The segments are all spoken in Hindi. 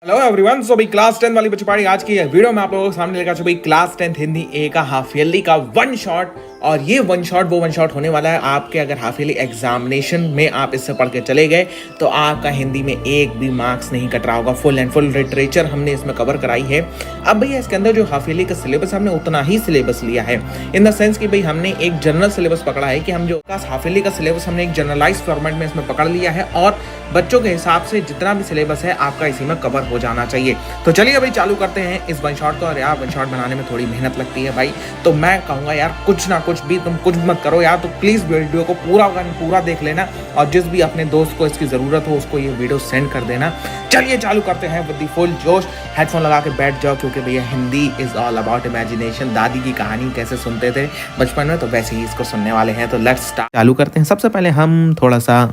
Hello everyone. सो भाई क्लास 10 वाली बच्चों पार्टी आज की वीडियो में आप लोगों के सामने लेकर भाई क्लास 10 हिंदी ए का हाफ ईयरली का वन शॉट। और ये वन शॉट होने वाला है आपके अगर हाफ ईयरली एग्जामिनेशन में आप इससे पढ़ के चले गए तो आपका हिंदी में एक भी मार्क्स नहीं कट रहा होगा। फुल एंड फुल लिटरेचर हमने इसमें कवर कराई है। अब भैया इसके अंदर जो हाफ ईयरली का सिलेबस हमने उतना ही सिलेबस लिया है, इन द सेंस कि भाई हमने एक जनरल सिलेबस पकड़ा है कि हम जो हाफ ईयरली का सिलेबस हमने एक जनरलाइज फॉर्मेट में इसमें पकड़ लिया है और बच्चों के हिसाब से जितना भी सिलेबस है आपका इसी में कवर हो जाना चाहिए। तो चलिए भाई चालू करते हैं इस वन शॉट को। और यार वन शॉट बनाने में थोड़ी मेहनत लगती है भाई, तो मैं कहूँगा यार कुछ ना कुछ भी तुम कुछ मत करो यार, तो प्लीज़ वीडियो को पूरा देख लेना और जिस भी अपने दोस्त को इसकी ज़रूरत हो उसको ये वीडियो सेंड कर देना। चलिए चालू करते हैं विद द फुल जोश। हेडफोन लगा के बैठ जाओ क्योंकि भैया Hindi is all about imagination. दादी की कहानी कैसे सुनते थे बचपन में, तो वैसे ही इसको सुनने वाले हैं। तो लेट्स स्टार्ट। चालू करते हैं। सबसे पहले हम थोड़ा सा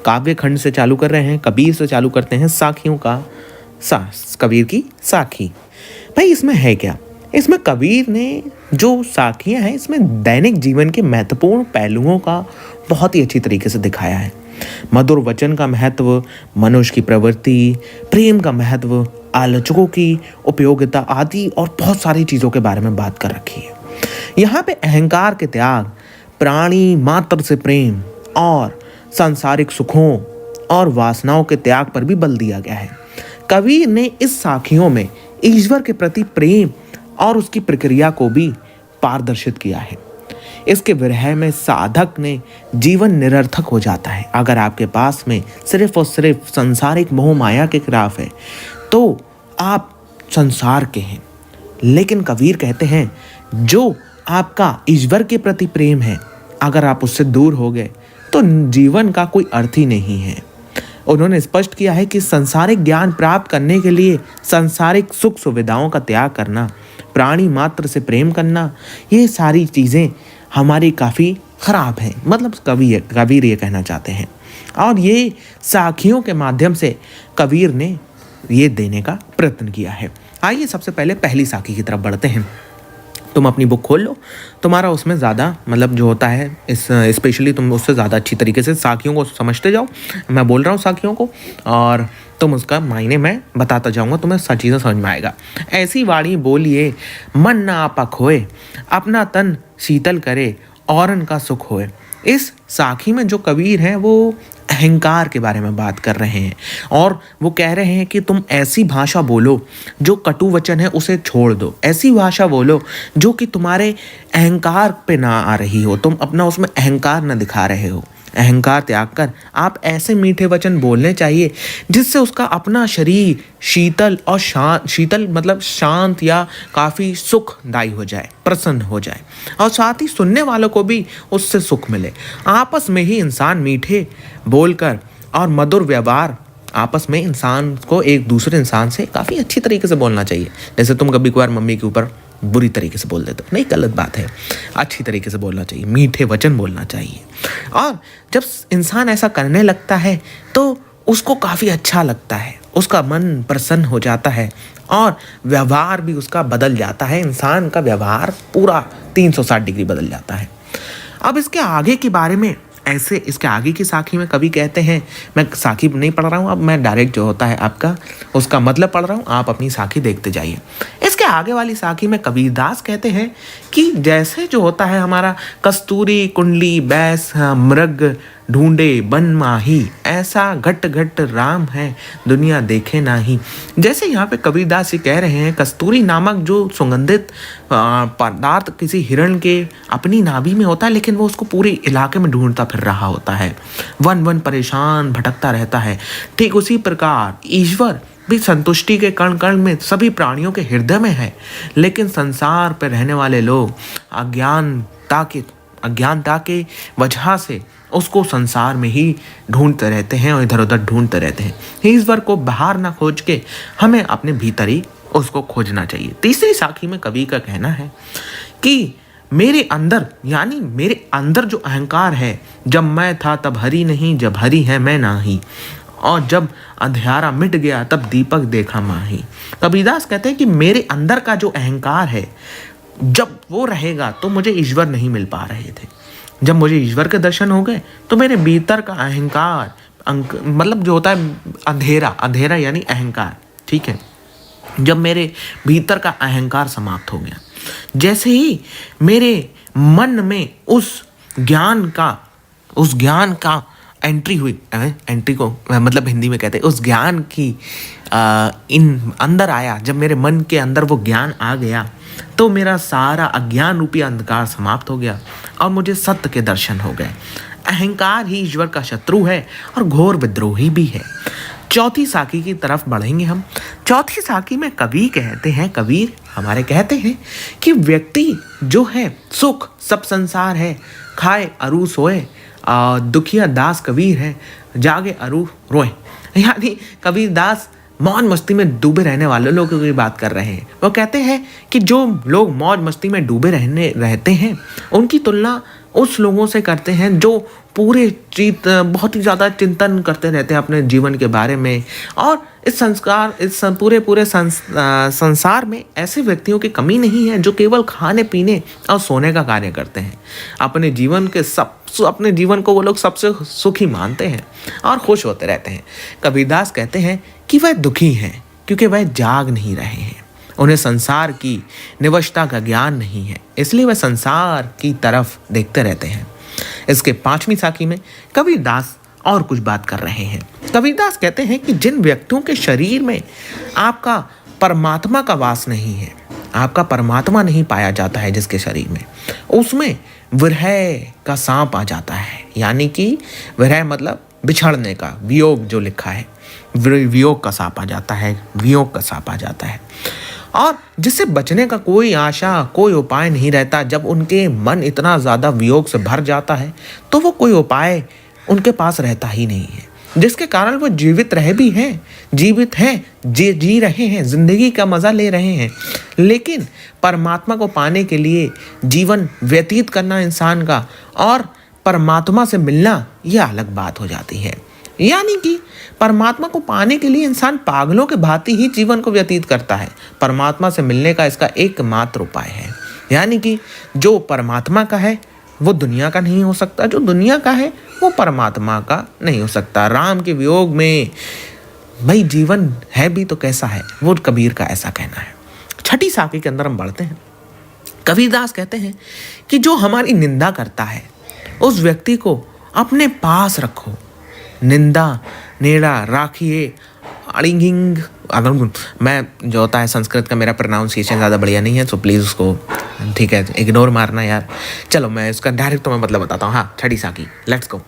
काव्य खंड से चालू कर रहे हैं, कबीर से चालू करते हैं। साखियों का कबीर की साखी। भाई इसमें है क्या? इसमें कबीर ने जो साखियाँ हैं इसमें दैनिक जीवन के महत्वपूर्ण पहलुओं का बहुत ही अच्छी तरीके से दिखाया है। मधुर वचन का महत्व, मनुष्य की प्रवृत्ति, प्रेम का महत्व, आलोचकों की उपयोगिता आदि और बहुत सारी चीज़ों के बारे में बात कर रखी है। यहाँ पे अहंकार के त्याग, प्राणी मात्र से प्रेम और सांसारिक सुखों और वासनाओं के त्याग पर भी बल दिया गया है। कबीर ने इस साखियों में ईश्वर के प्रति प्रेम और उसकी प्रक्रिया को भी पारदर्शित किया है। इसके विरह में साधक ने जीवन निरर्थक हो जाता है। अगर आपके पास में सिर्फ और सिर्फ सांसारिक मोह माया के खिलाफ है तो आप संसार के हैं। लेकिन कबीर कहते हैं जो आपका ईश्वर के प्रति प्रेम है, अगर आप उससे दूर हो गए तो जीवन का कोई अर्थ ही नहीं है। उन्होंने स्पष्ट किया है कि सांसारिक ज्ञान प्राप्त करने के लिए सांसारिक सुख सुविधाओं का त्याग करना, प्राणी मात्र से प्रेम करना, ये सारी चीज़ें हमारी काफ़ी ख़राब हैं। मतलब कबीर ये कहना चाहते हैं और ये साखियों के माध्यम से कबीर ने ये देने का प्रयत्न किया है। आइए सबसे पहले पहली साखी की तरफ बढ़ते हैं। तुम अपनी बुक खोल लो, तुम्हारा उसमें ज़्यादा मतलब जो होता है इस स्पेशली तुम उससे ज़्यादा अच्छी तरीके से साखियों को समझते जाओ। मैं बोल रहा हूँ साखियों को और तुम उसका मायने मैं बताता जाऊँगा, तुम्हें सब चीज़ें समझ में आएगा। ऐसी वाणी बोलिए मन ना आपा खोए, अपना तन शीतल करे औरन का सुख होए। इस साखी में जो कबीर हैं वो अहंकार के बारे में बात कर रहे हैं और वो कह रहे हैं कि तुम ऐसी भाषा बोलो जो कटु वचन है उसे छोड़ दो। ऐसी भाषा बोलो जो कि तुम्हारे अहंकार पे ना आ रही हो, तुम अपना उसमें अहंकार ना दिखा रहे हो। अहंकार त्याग कर आप ऐसे मीठे वचन बोलने चाहिए जिससे उसका अपना शरीर शीतल और शीतल मतलब शांत या काफ़ी सुखदायी हो जाए, प्रसन्न हो जाए और साथ ही सुनने वालों को भी उससे सुख मिले। आपस में ही इंसान मीठे बोलकर और मधुर व्यवहार, आपस में इंसान को एक दूसरे इंसान से काफ़ी अच्छी तरीके से बोलना चाहिए। जैसे तुम कभी कभार मम्मी के ऊपर बुरी तरीके से बोल देते हो, नहीं गलत बात है, अच्छी तरीके से बोलना चाहिए, मीठे वचन बोलना चाहिए। और जब इंसान ऐसा करने लगता है तो उसको काफ़ी अच्छा लगता है, उसका मन प्रसन्न हो जाता है और व्यवहार भी उसका बदल जाता है। इंसान का व्यवहार पूरा 360 डिग्री बदल जाता है। अब इसके आगे के बारे में ऐसे इसके आगे की साखी में कवि कहते हैं, मैं साखी नहीं पढ़ रहा हूँ, अब मैं डायरेक्ट जो होता है आपका उसका मतलब पढ़ रहा हूँ, आप अपनी साखी देखते जाइए। इसके आगे वाली साखी में कबीरदास कहते हैं कि जैसे जो होता है हमारा कस्तूरी कुंडली बैस मृग ढूंढे बन माही, ऐसा घट घट राम है दुनिया देखे नाही। जैसे यहाँ पे कबीरदास ये कह रहे हैं कस्तूरी नामक जो सुगंधित पदार्थ किसी हिरण के अपनी नाभि में होता है, लेकिन वो उसको पूरे इलाके में ढूंढता फिर रहा होता है, वन वन परेशान भटकता रहता है। ठीक उसी प्रकार ईश्वर भी संतुष्टि के कण कण में सभी प्राणियों के हृदय में है, लेकिन संसार पर रहने वाले लोग अज्ञानता के वजह से उसको संसार में ही ढूंढते रहते हैं और इधर उधर ढूंढते रहते हैं। ईश्वर को बाहर ना खोज के हमें अपने भीतर ही उसको खोजना चाहिए। तीसरी साखी में कवि का कहना है कि मेरे अंदर यानी मेरे अंदर जो अहंकार है, जब मैं था तब हरि नहीं, जब हरि है मैं नाही, और जब अंधेरा मिट गया तब दीपक देखा माही। कबीरदास कहते हैं कि मेरे अंदर का जो अहंकार है जब वो रहेगा तो मुझे ईश्वर नहीं मिल पा रहे थे। जब मुझे ईश्वर के दर्शन हो गए तो मेरे भीतर का अहंकार मतलब जो होता है अंधेरा यानी अहंकार, ठीक है, जब मेरे भीतर का अहंकार समाप्त हो गया, जैसे ही मेरे मन में उस ज्ञान का एंट्री हुई, एंट्री को मतलब हिंदी में कहते हैं उस ज्ञान की इन अंदर आया, जब मेरे मन के अंदर वो ज्ञान आ गया तो मेरा सारा अज्ञान रूपी अंधकार समाप्त हो गया और मुझे सत्य के दर्शन हो गए। अहंकार ही ईश्वर का शत्रु है और घोर विद्रोही भी है। चौथी साखी की तरफ बढ़ेंगे हम। चौथी साखी में कबीर हमारे कहते हैं कि व्यक्ति जो है सुख सब संसार है, खाए अरु सोए, दुखिया दास कबीर है, जागे अरु रोए। यानी कबीर दास मौज मस्ती में डूबे रहने वाले लोगों की बात कर रहे हैं। वो कहते हैं कि जो लोग मौज मस्ती में डूबे रहते हैं उनकी तुलना उस लोगों से करते हैं जो बहुत ही ज़्यादा चिंतन करते रहते हैं अपने जीवन के बारे में। और इस पूरे संसार में ऐसे व्यक्तियों की कमी नहीं है जो केवल खाने पीने और सोने का कार्य करते हैं। अपने जीवन को वो लोग सबसे सुखी मानते हैं और खुश होते रहते हैं। कबीरदास कहते हैं कि वह दुखी हैं क्योंकि वह जाग नहीं रहे हैं, उन्हें संसार की निवशता का ज्ञान नहीं है, इसलिए वह संसार की तरफ देखते रहते हैं। इसके 5वीं साखी में कबीरदास और कुछ बात कर रहे हैं। कबीरदास कहते हैं कि जिन व्यक्तियों के शरीर में आपका परमात्मा का वास नहीं है, आपका परमात्मा नहीं पाया जाता है जिसके शरीर में, उसमें विरह का सांप आ जाता है। यानी कि विरह मतलब बिछड़ने का, वियोग जो लिखा है, वियोग का सांप आ जाता है, वियोग का सांप आ जाता है। और जिससे बचने का कोई आशा, कोई उपाय नहीं रहता। जब उनके मन इतना ज़्यादा वियोग से भर जाता है तो वो कोई उपाय उनके पास रहता ही नहीं है, जिसके कारण वो जीवित हैं, जी रहे हैं, जिंदगी का मज़ा ले रहे हैं। लेकिन परमात्मा को पाने के लिए जीवन व्यतीत करना इंसान का और परमात्मा से मिलना, यह अलग बात हो जाती है। यानी कि परमात्मा को पाने के लिए इंसान पागलों के भांति ही जीवन को व्यतीत करता है। परमात्मा से मिलने का इसका एकमात्र उपाय है। यानी कि जो परमात्मा का है वो दुनिया का नहीं हो सकता, जो दुनिया का है वो परमात्मा का नहीं हो सकता। राम के वियोग में भाई जीवन है भी तो कैसा है, वो कबीर का ऐसा कहना है। 6ठी साखी के अंदर हम बढ़ते हैं। कबीरदास कहते हैं कि जो हमारी निंदा करता है उस व्यक्ति को अपने पास रखो, निंदा नेड़ा राखिए अड़िंगिंग। मैं जो होता है संस्कृत का मेरा प्रोनाउंसिएशन ज़्यादा बढ़िया नहीं है, तो प्लीज़ उसको ठीक है इग्नोर मारना यार। चलो मैं इसका डायरेक्ट तुम्हें मतलब बताता हूँ। हाँ, 6ठी साखी, लेट्स गो।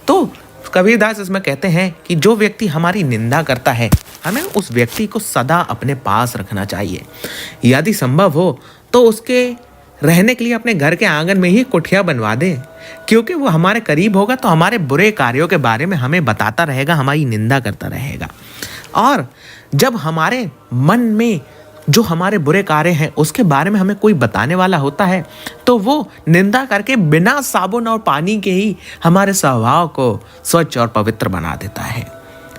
तो कबीरदास इसमें कहते हैं कि जो व्यक्ति हमारी निंदा करता है हमें उस व्यक्ति को सदा अपने पास रखना चाहिए। यदि संभव हो तो उसके रहने के लिए अपने घर के आंगन में ही कुटिया बनवा दे, क्योंकि वो हमारे करीब होगा तो हमारे बुरे कार्यों के बारे में हमें बताता रहेगा, हमारी निंदा करता रहेगा। और जब हमारे मन में जो हमारे बुरे कार्य हैं उसके बारे में हमें कोई बताने वाला होता है तो वो निंदा करके बिना साबुन और पानी के ही हमारे स्वभाव को स्वच्छ और पवित्र बना देता है।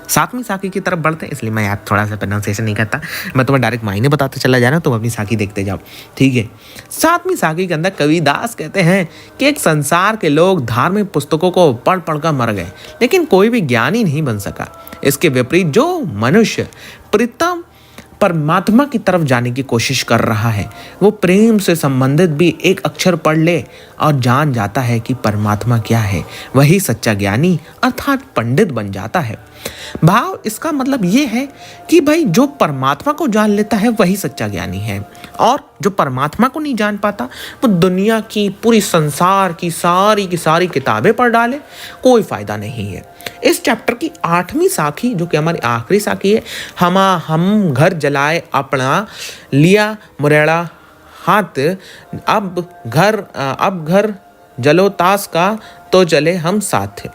7वीं साखी की तरफ बढ़ते हैं, इसलिए मैं यार थोड़ा सा प्रोनाउंसिएशन नहीं करता, मैं तुम्हें डायरेक्ट मायने बताते चला जा रहा हूँ, तुम अपनी साखी देखते जाओ, ठीक है। 7वीं साखी के अंदर कबीरदास कहते हैं कि एक संसार के लोग धार्मिक पुस्तकों को पढ़ कर मर गए, लेकिन कोई भी ज्ञानी नहीं बन सका। इसके विपरीत जो मनुष्य प्रीतम परमात्मा की तरफ जाने की कोशिश कर रहा है वो प्रेम से संबंधित भी एक अक्षर पढ़ ले और जान जाता है कि परमात्मा क्या है, वही सच्चा ज्ञानी अर्थात पंडित बन जाता है। भाव इसका मतलब ये है कि भाई जो परमात्मा को जान लेता है वही सच्चा ज्ञानी है, और जो परमात्मा को नहीं जान पाता वो दुनिया की पूरी संसार की सारी किताबें पढ़ डाले, कोई फायदा नहीं है। इस चैप्टर की 8वीं साखी जो कि हमारी आखिरी साखी है, हम घर जलाए अपना लिया मुरेड़ा हाथ, अब घर जलो तास का तो चले हम साथ।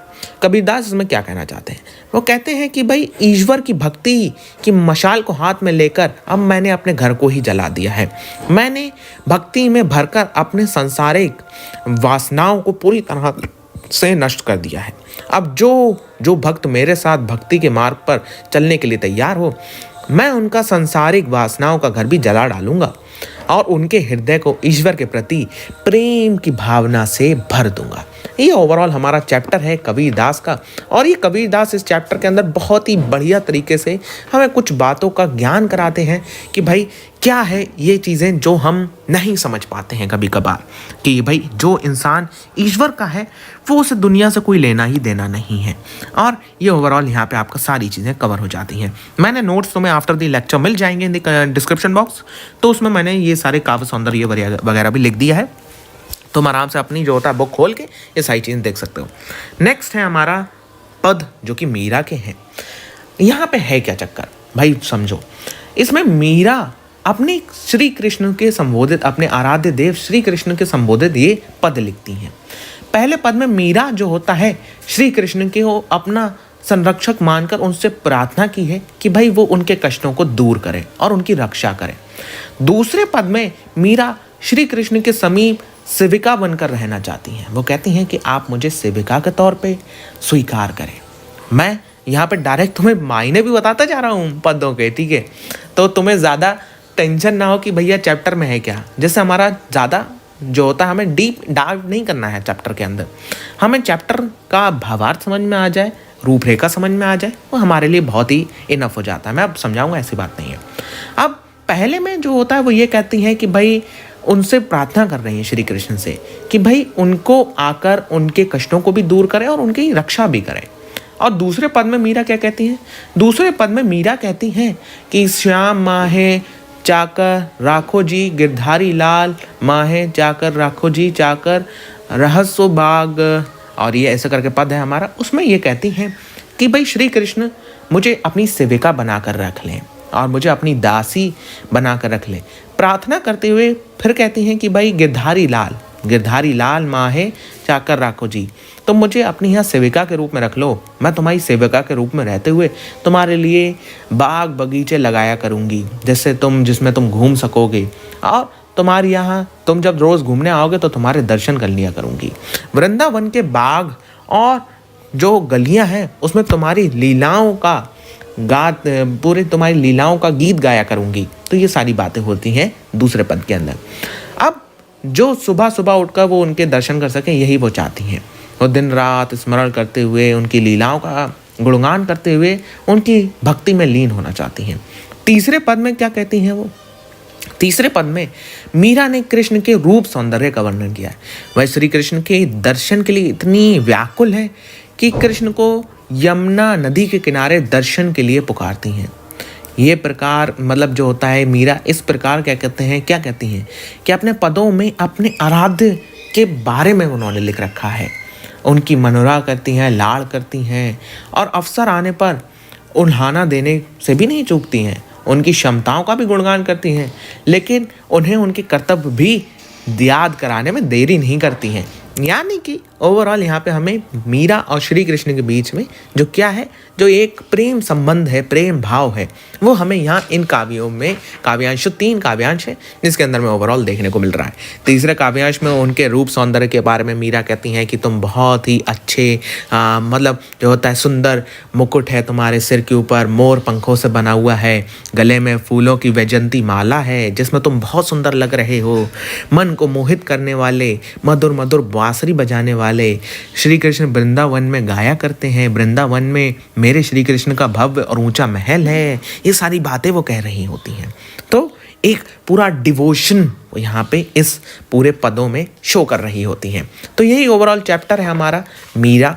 कबीरदास इसमें क्या कहना चाहते हैं? वो कहते हैं कि भाई ईश्वर की भक्ति की मशाल को हाथ में लेकर अब मैंने अपने घर को ही जला दिया है। मैंने भक्ति में भरकर अपने सांसारिक वासनाओं को पूरी तरह से नष्ट कर दिया है। अब जो भक्त मेरे साथ भक्ति के मार्ग पर चलने के लिए तैयार हो, मैं उनका सांसारिक वासनाओं का घर भी जला डालूंगा। और उनके हृदय को ईश्वर के प्रति प्रेम की भावना से भर दूंगा। ये ओवरऑल हमारा चैप्टर है कबीरदास का। और ये कबीरदास इस चैप्टर के अंदर बहुत ही बढ़िया तरीके से हमें कुछ बातों का ज्ञान कराते हैं कि भाई क्या है ये चीज़ें जो हम नहीं समझ पाते हैं कभी कभार, कि भाई जो इंसान ईश्वर का है वो उसे दुनिया से कोई लेना ही देना नहीं है। और ये ओवरऑल यहाँ पे आपका सारी चीज़ें कवर हो जाती हैं। मैंने नोट्स तुम्हें आफ्टर द लेक्चर मिल जाएंगे इन द डिस्क्रिप्शन बॉक्स, तो उसमें मैंने ये सारे काव्य सौंदर्य वगैरह भी लिख दिया है। तुम आराम से अपनी जो होता है बुक खोल के ये सारी चीज़ें देख सकते हो। नेक्स्ट है हमारा पद जो कि मीरा के हैं। यहाँ पे है क्या चक्कर भाई समझो। इसमें मीरा अपने श्री कृष्ण के संबोधित, अपने आराध्य देव श्री कृष्ण के संबोधित ये पद लिखती हैं। पहले पद में मीरा जो होता है श्री कृष्ण के वो अपना संरक्षक मानकर उनसे प्रार्थना की है कि भाई वो उनके कष्टों को दूर करे और उनकी रक्षा करे। दूसरे पद में मीरा श्री कृष्ण के समीप सेविका बनकर रहना चाहती हैं। वो कहती हैं कि आप मुझे सेविका के तौर पे स्वीकार करें। मैं यहाँ पे डायरेक्ट तुम्हें मायने भी बताता जा रहा हूँ पदों के, ठीक है, तो तुम्हें ज़्यादा टेंशन ना हो कि भैया चैप्टर में है क्या। जैसे हमारा ज़्यादा जो होता है हमें डीप डाइव नहीं करना है चैप्टर के अंदर, हमें चैप्टर का भावार्थ समझ में आ जाए, रूपरेखा समझ में आ जाए, वो हमारे लिए बहुत ही इनफ हो जाता है। मैं अब समझाऊंगा, ऐसी बात नहीं है। अब पहले में जो होता है वो ये कहती हैं कि भाई उनसे प्रार्थना कर रही हैं श्री कृष्ण से कि भाई उनको आकर उनके कष्टों को भी दूर करें और उनकी रक्षा भी करें। और दूसरे पद में मीरा क्या कहती हैं? दूसरे पद में मीरा कहती हैं कि श्याम माहे चाकर राखो जी गिरधारी लाल, माहे चाकर राखो जी चाकर रहस्यो बाग, और ये ऐसे करके पद है हमारा। उसमें ये कहती हैं कि भाई श्री कृष्ण मुझे अपनी सेविका बनाकर रख लें और मुझे अपनी दासी बनाकर रख लें। प्रार्थना करते हुए फिर कहती हैं कि भाई गिरधारी लाल माहे चाकर राखो जी, तुम मुझे अपनी यहाँ सेविका के रूप में रख लो। मैं तुम्हारी सेविका के रूप में रहते हुए तुम्हारे लिए बाग बगीचे लगाया करूँगी जिसमें तुम घूम सकोगे, और तुम्हारे यहाँ तुम जब रोज़ घूमने आओगे तो तुम्हारे दर्शन कर लिया करूँगी। वृंदावन के बाग और जो गलियाँ हैं उसमें तुम्हारी लीलाओं का पूरे तुम्हारी लीलाओं का गीत गाया करूँगी। तो ये सारी बातें होती हैं दूसरे पद के अंदर। अब जो सुबह सुबह उठकर वो उनके दर्शन कर सकें, यही वो चाहती हैं। वो दिन रात स्मरण करते हुए उनकी लीलाओं का गुणगान करते हुए उनकी भक्ति में लीन होना चाहती हैं। तीसरे पद में क्या कहती हैं वो? तीसरे पद में मीरा ने कृष्ण के रूप सौंदर्य का वर्णन किया है। वह श्री कृष्ण के दर्शन के लिए इतनी व्याकुल है कि कृष्ण को यमुना नदी के किनारे दर्शन के लिए पुकारती हैं। ये प्रकार मतलब जो होता है मीरा इस प्रकार क्या कहती हैं कि अपने पदों में अपने आराध्य के बारे में उन्होंने लिख रखा है। उनकी मनोरा करती हैं, लाड़ करती हैं, और अवसर आने पर उल्हाना देने से भी नहीं चूकती हैं। उनकी क्षमताओं का भी गुणगान करती हैं, लेकिन उन्हें उनके कर्तव्य भी याद कराने में देरी नहीं करती हैं। यानी कि ओवरऑल यहाँ पे हमें मीरा और श्री कृष्ण के बीच में जो क्या है, जो एक प्रेम संबंध है, प्रेम भाव है, वो हमें यहाँ इन काव्यों में काव्यांश 3 काव्यांश है जिसके अंदर में ओवरऑल देखने को मिल रहा है। तीसरे काव्यांश में उनके रूप सौंदर्य के बारे में मीरा कहती हैं कि तुम बहुत ही अच्छे मतलब जो होता है सुंदर मुकुट है तुम्हारे सिर के ऊपर, मोर पंखों से बना हुआ है, गले में फूलों की वैजंती माला है जिसमें तुम बहुत सुंदर लग रहे हो, मन को मोहित करने वाले मधुर मधुर बांसुरी बजाने वाले श्री कृष्ण वृंदावन में गाया करते हैं, वृंदावन में मेरे श्री कृष्ण का भव्य और ऊंचा महल है। ये सारी बातें वो कह रही होती हैं। तो एक पूरा डिवोशन यहाँ पे इस पूरे पदों में शो कर रही होती हैं। तो यही ओवरऑल चैप्टर है हमारा मीरा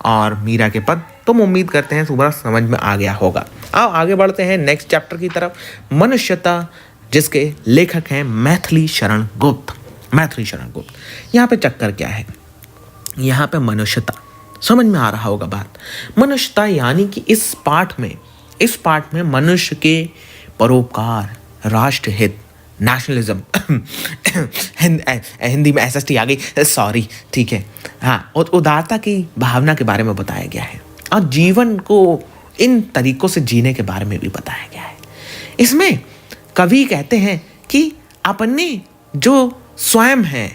और मीरा के पद। तुम उम्मीद करते हैं सुबह समझ में आ गया होगा। आओ आगे बढ़ते हैं नेक्स्ट चैप्टर की तरफ, मनुष्यता, जिसके लेखक हैं मैथिली शरण गुप्त। यहाँ पे चक्कर क्या है? यहाँ पे मनुष्यता समझ में आ रहा होगा बात। मनुष्यता यानी कि इस पाठ में मनुष्य के परोपकार, राष्ट्रहित, नेशनलिज्म हिंदी में एसएसटी आ गई, सॉरी, ठीक है, हाँ, और उदारता की भावना के बारे में बताया गया है और जीवन को इन तरीकों से जीने के बारे में भी बताया गया है। इसमें कवि कहते हैं कि अपने जो स्वयं है,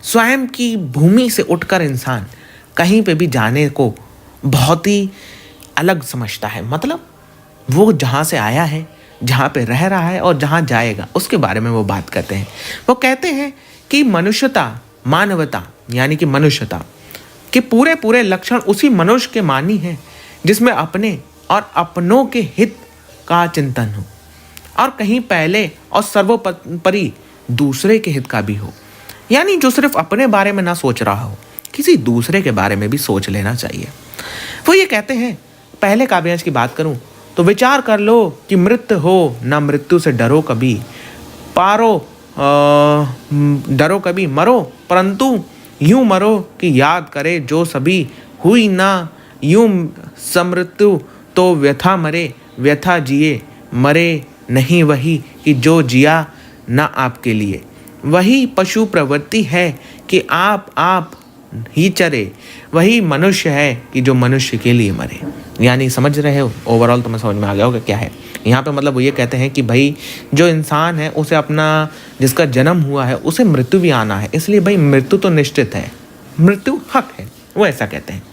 स्वयं की भूमि से उठकर इंसान कहीं पे भी जाने को बहुत ही अलग समझता है। मतलब वो जहाँ से आया है जहाँ पे रह रहा है और जहाँ जाएगा उसके बारे में वो बात करते हैं। वो कहते हैं कि मनुष्यता, मानवता यानी कि मनुष्यता के पूरे पूरे लक्षण उसी मनुष्य के मानी हैं जिसमें अपने और अपनों के हित का चिंतन हो और कहीं पहले और सर्वोपरि दूसरे के हित का भी हो। यानी जो सिर्फ अपने बारे में ना सोच रहा हो, किसी दूसरे के बारे में भी सोच लेना चाहिए। वो ये कहते हैं, पहले काव्यांश की बात करूं तो विचार कर लो कि मृत्यु हो ना मृत्यु से डरो कभी, डरो कभी मरो परंतु यूं मरो कि याद करे जो सभी, हुई ना यूं समृत्यु तो व्यथा मरे, व्यथा जिए मरे नहीं वही कि जो जिया ना आपके लिए। वही पशु प्रवृत्ति है कि आप ही चरे, वही मनुष्य है कि जो मनुष्य के लिए मरे। यानी समझ रहे हो, ओवरऑल तुम्हें समझ में आ गया होगा क्या है यहाँ पे। मतलब वो ये कहते हैं कि भाई जो इंसान है उसे अपना, जिसका जन्म हुआ है उसे मृत्यु भी आना है, इसलिए भाई मृत्यु तो निश्चित है, मृत्यु हक है, वो ऐसा कहते हैं।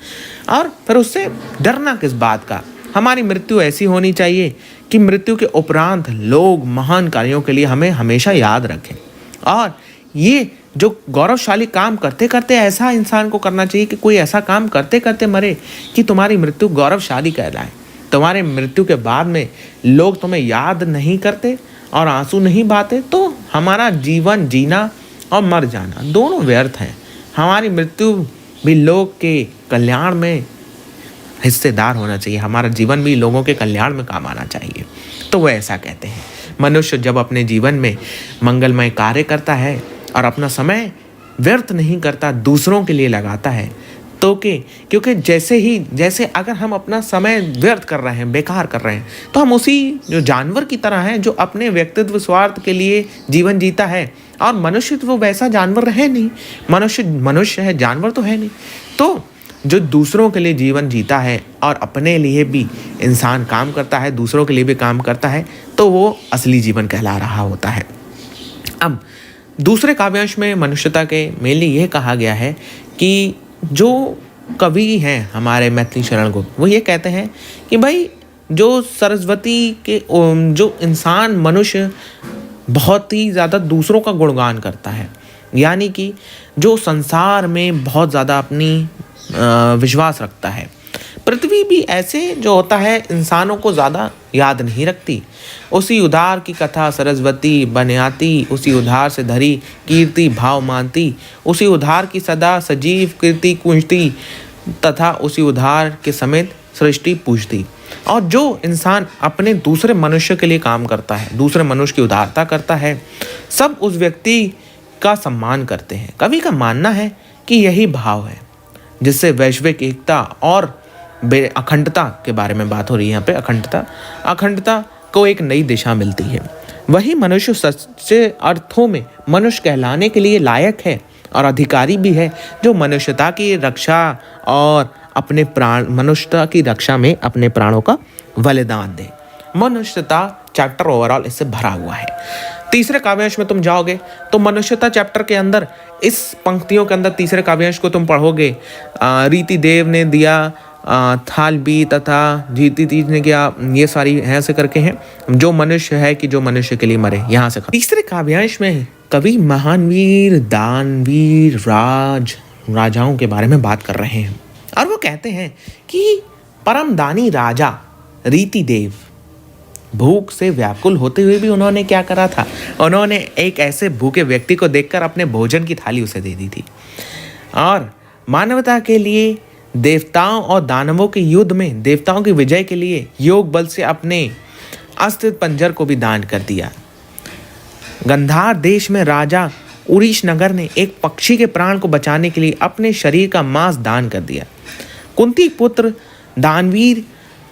और फिर उससे डरना किस बात का, हमारी मृत्यु ऐसी होनी चाहिए कि मृत्यु के उपरांत लोग महान कार्यों के लिए हमें हमेशा याद रखें। और ये जो गौरवशाली काम करते करते ऐसा इंसान को करना चाहिए कि कोई ऐसा काम करते करते मरे कि तुम्हारी मृत्यु गौरवशाली कहलाए। तुम्हारे मृत्यु के बाद में लोग तुम्हें याद नहीं करते और आंसू नहीं बहाते तो हमारा जीवन जीना और मर जाना दोनों व्यर्थ हैं। हमारी मृत्यु भी लोग के कल्याण में हिस्सेदार होना चाहिए, हमारा जीवन भी लोगों के कल्याण में काम आना चाहिए। तो वो ऐसा कहते हैं, मनुष्य जब अपने जीवन में मंगलमय कार्य करता है और अपना समय व्यर्थ नहीं करता, दूसरों के लिए लगाता है, तो क्योंकि जैसे अगर हम अपना समय व्यर्थ कर रहे हैं, बेकार कर रहे हैं, तो हम उसी जो जानवर की तरह हैं जो अपने व्यक्तित्व स्वार्थ के लिए जीवन जीता है। और मनुष्य तो वो वैसा जानवर है नहीं, मनुष्य है, जानवर तो है नहीं। तो जो दूसरों के लिए जीवन जीता है और अपने लिए भी इंसान काम करता है, दूसरों के लिए भी काम करता है, तो वो असली जीवन कहला रहा होता है। अब दूसरे काव्यांश में मनुष्यता के मेनली ये कहा गया है कि जो कवि हैं हमारे मैथिली शरण गुप्त, वो ये कहते हैं कि भाई जो सरस्वती के जो इंसान मनुष्य बहुत ही ज़्यादा दूसरों का गुणगान करता है, यानी कि जो संसार में बहुत ज़्यादा अपनी विश्वास रखता है। पृथ्वी भी ऐसे जो होता है इंसानों को ज़्यादा याद नहीं रखती। उसी उधार की कथा सरस्वती बनयाती, उसी उधार से धरी कीर्ति भाव मानती, उसी उधार की सदा सजीव कीर्ति कुंजती, तथा उसी उधार के समेत सृष्टि पूजती। और जो इंसान अपने दूसरे मनुष्य के लिए काम करता है, दूसरे मनुष्य की उदारता करता है, सब उस व्यक्ति का सम्मान करते हैं। कवि का मानना है कि यही भाव है जिससे वैश्विक एकता और अखंडता के बारे में बात हो रही है यहाँ पे। अखंडता को एक नई दिशा मिलती है। वही मनुष्य सच्चे अर्थों में मनुष्य कहलाने के लिए लायक है और अधिकारी भी है, जो मनुष्यता की रक्षा और अपने मनुष्यता की रक्षा में अपने प्राणों का बलिदान दे। मनुष्यता चैप्टर ओवरऑल इससे भरा हुआ है। तीसरे काव्यांश में तुम जाओगे तो मनुष्यता चैप्टर के अंदर, इस पंक्तियों के अंदर तीसरे काव्यांश को तुम पढ़ोगे, रीति देव ने दिया थाल बी तथा जीती तीज ने किया, ये सारी ऐसे करके हैं, जो मनुष्य है कि जो मनुष्य के लिए मरे, यहाँ से। तीसरे काव्यांश में कवि महानवीर दानवीर राजाओं के बारे में बात कर रहे हैं और वो कहते हैं कि परमदानी राजा रीति देव भूख से व्याकुल होते हुए भी उन्होंने क्या करा था, उन्होंने एक ऐसे भूखे व्यक्ति को देखकर अपने भोजन की थाली उसे दे दी थी। और मानवता के लिए देवताओं और दानवों के युद्ध में देवताओं की विजय के लिए योग बल से अपने अस्थित पंजर को भी दान कर दिया। गंधार देश में राजा उरीश नगर ने एक पक्षी के प्राण को बचाने के लिए अपने शरीर का मांस दान कर दिया। कुंती पुत्र दानवीर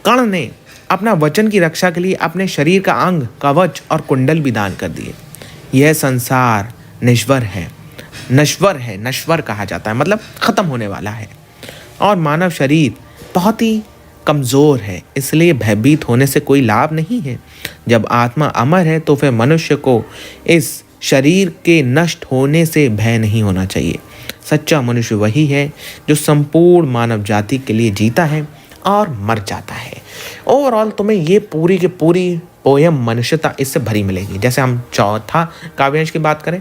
कर्ण ने अपना वचन की रक्षा के लिए अपने शरीर का अंग, कवच और कुंडल भी दान कर दिए। यह संसार नश्वर कहा जाता है, मतलब खत्म होने वाला है, और मानव शरीर बहुत ही कमज़ोर है, इसलिए भयभीत होने से कोई लाभ नहीं है। जब आत्मा अमर है तो फिर मनुष्य को इस शरीर के नष्ट होने से भय नहीं होना चाहिए। सच्चा मनुष्य वही है जो संपूर्ण मानव जाति के लिए जीता है और मर जाता है। ओवरऑल तुम्हें ये पूरी की पूरी पोयम मनुष्यता इससे भरी मिलेगी। जैसे हम चौथा काव्यांश की बात करें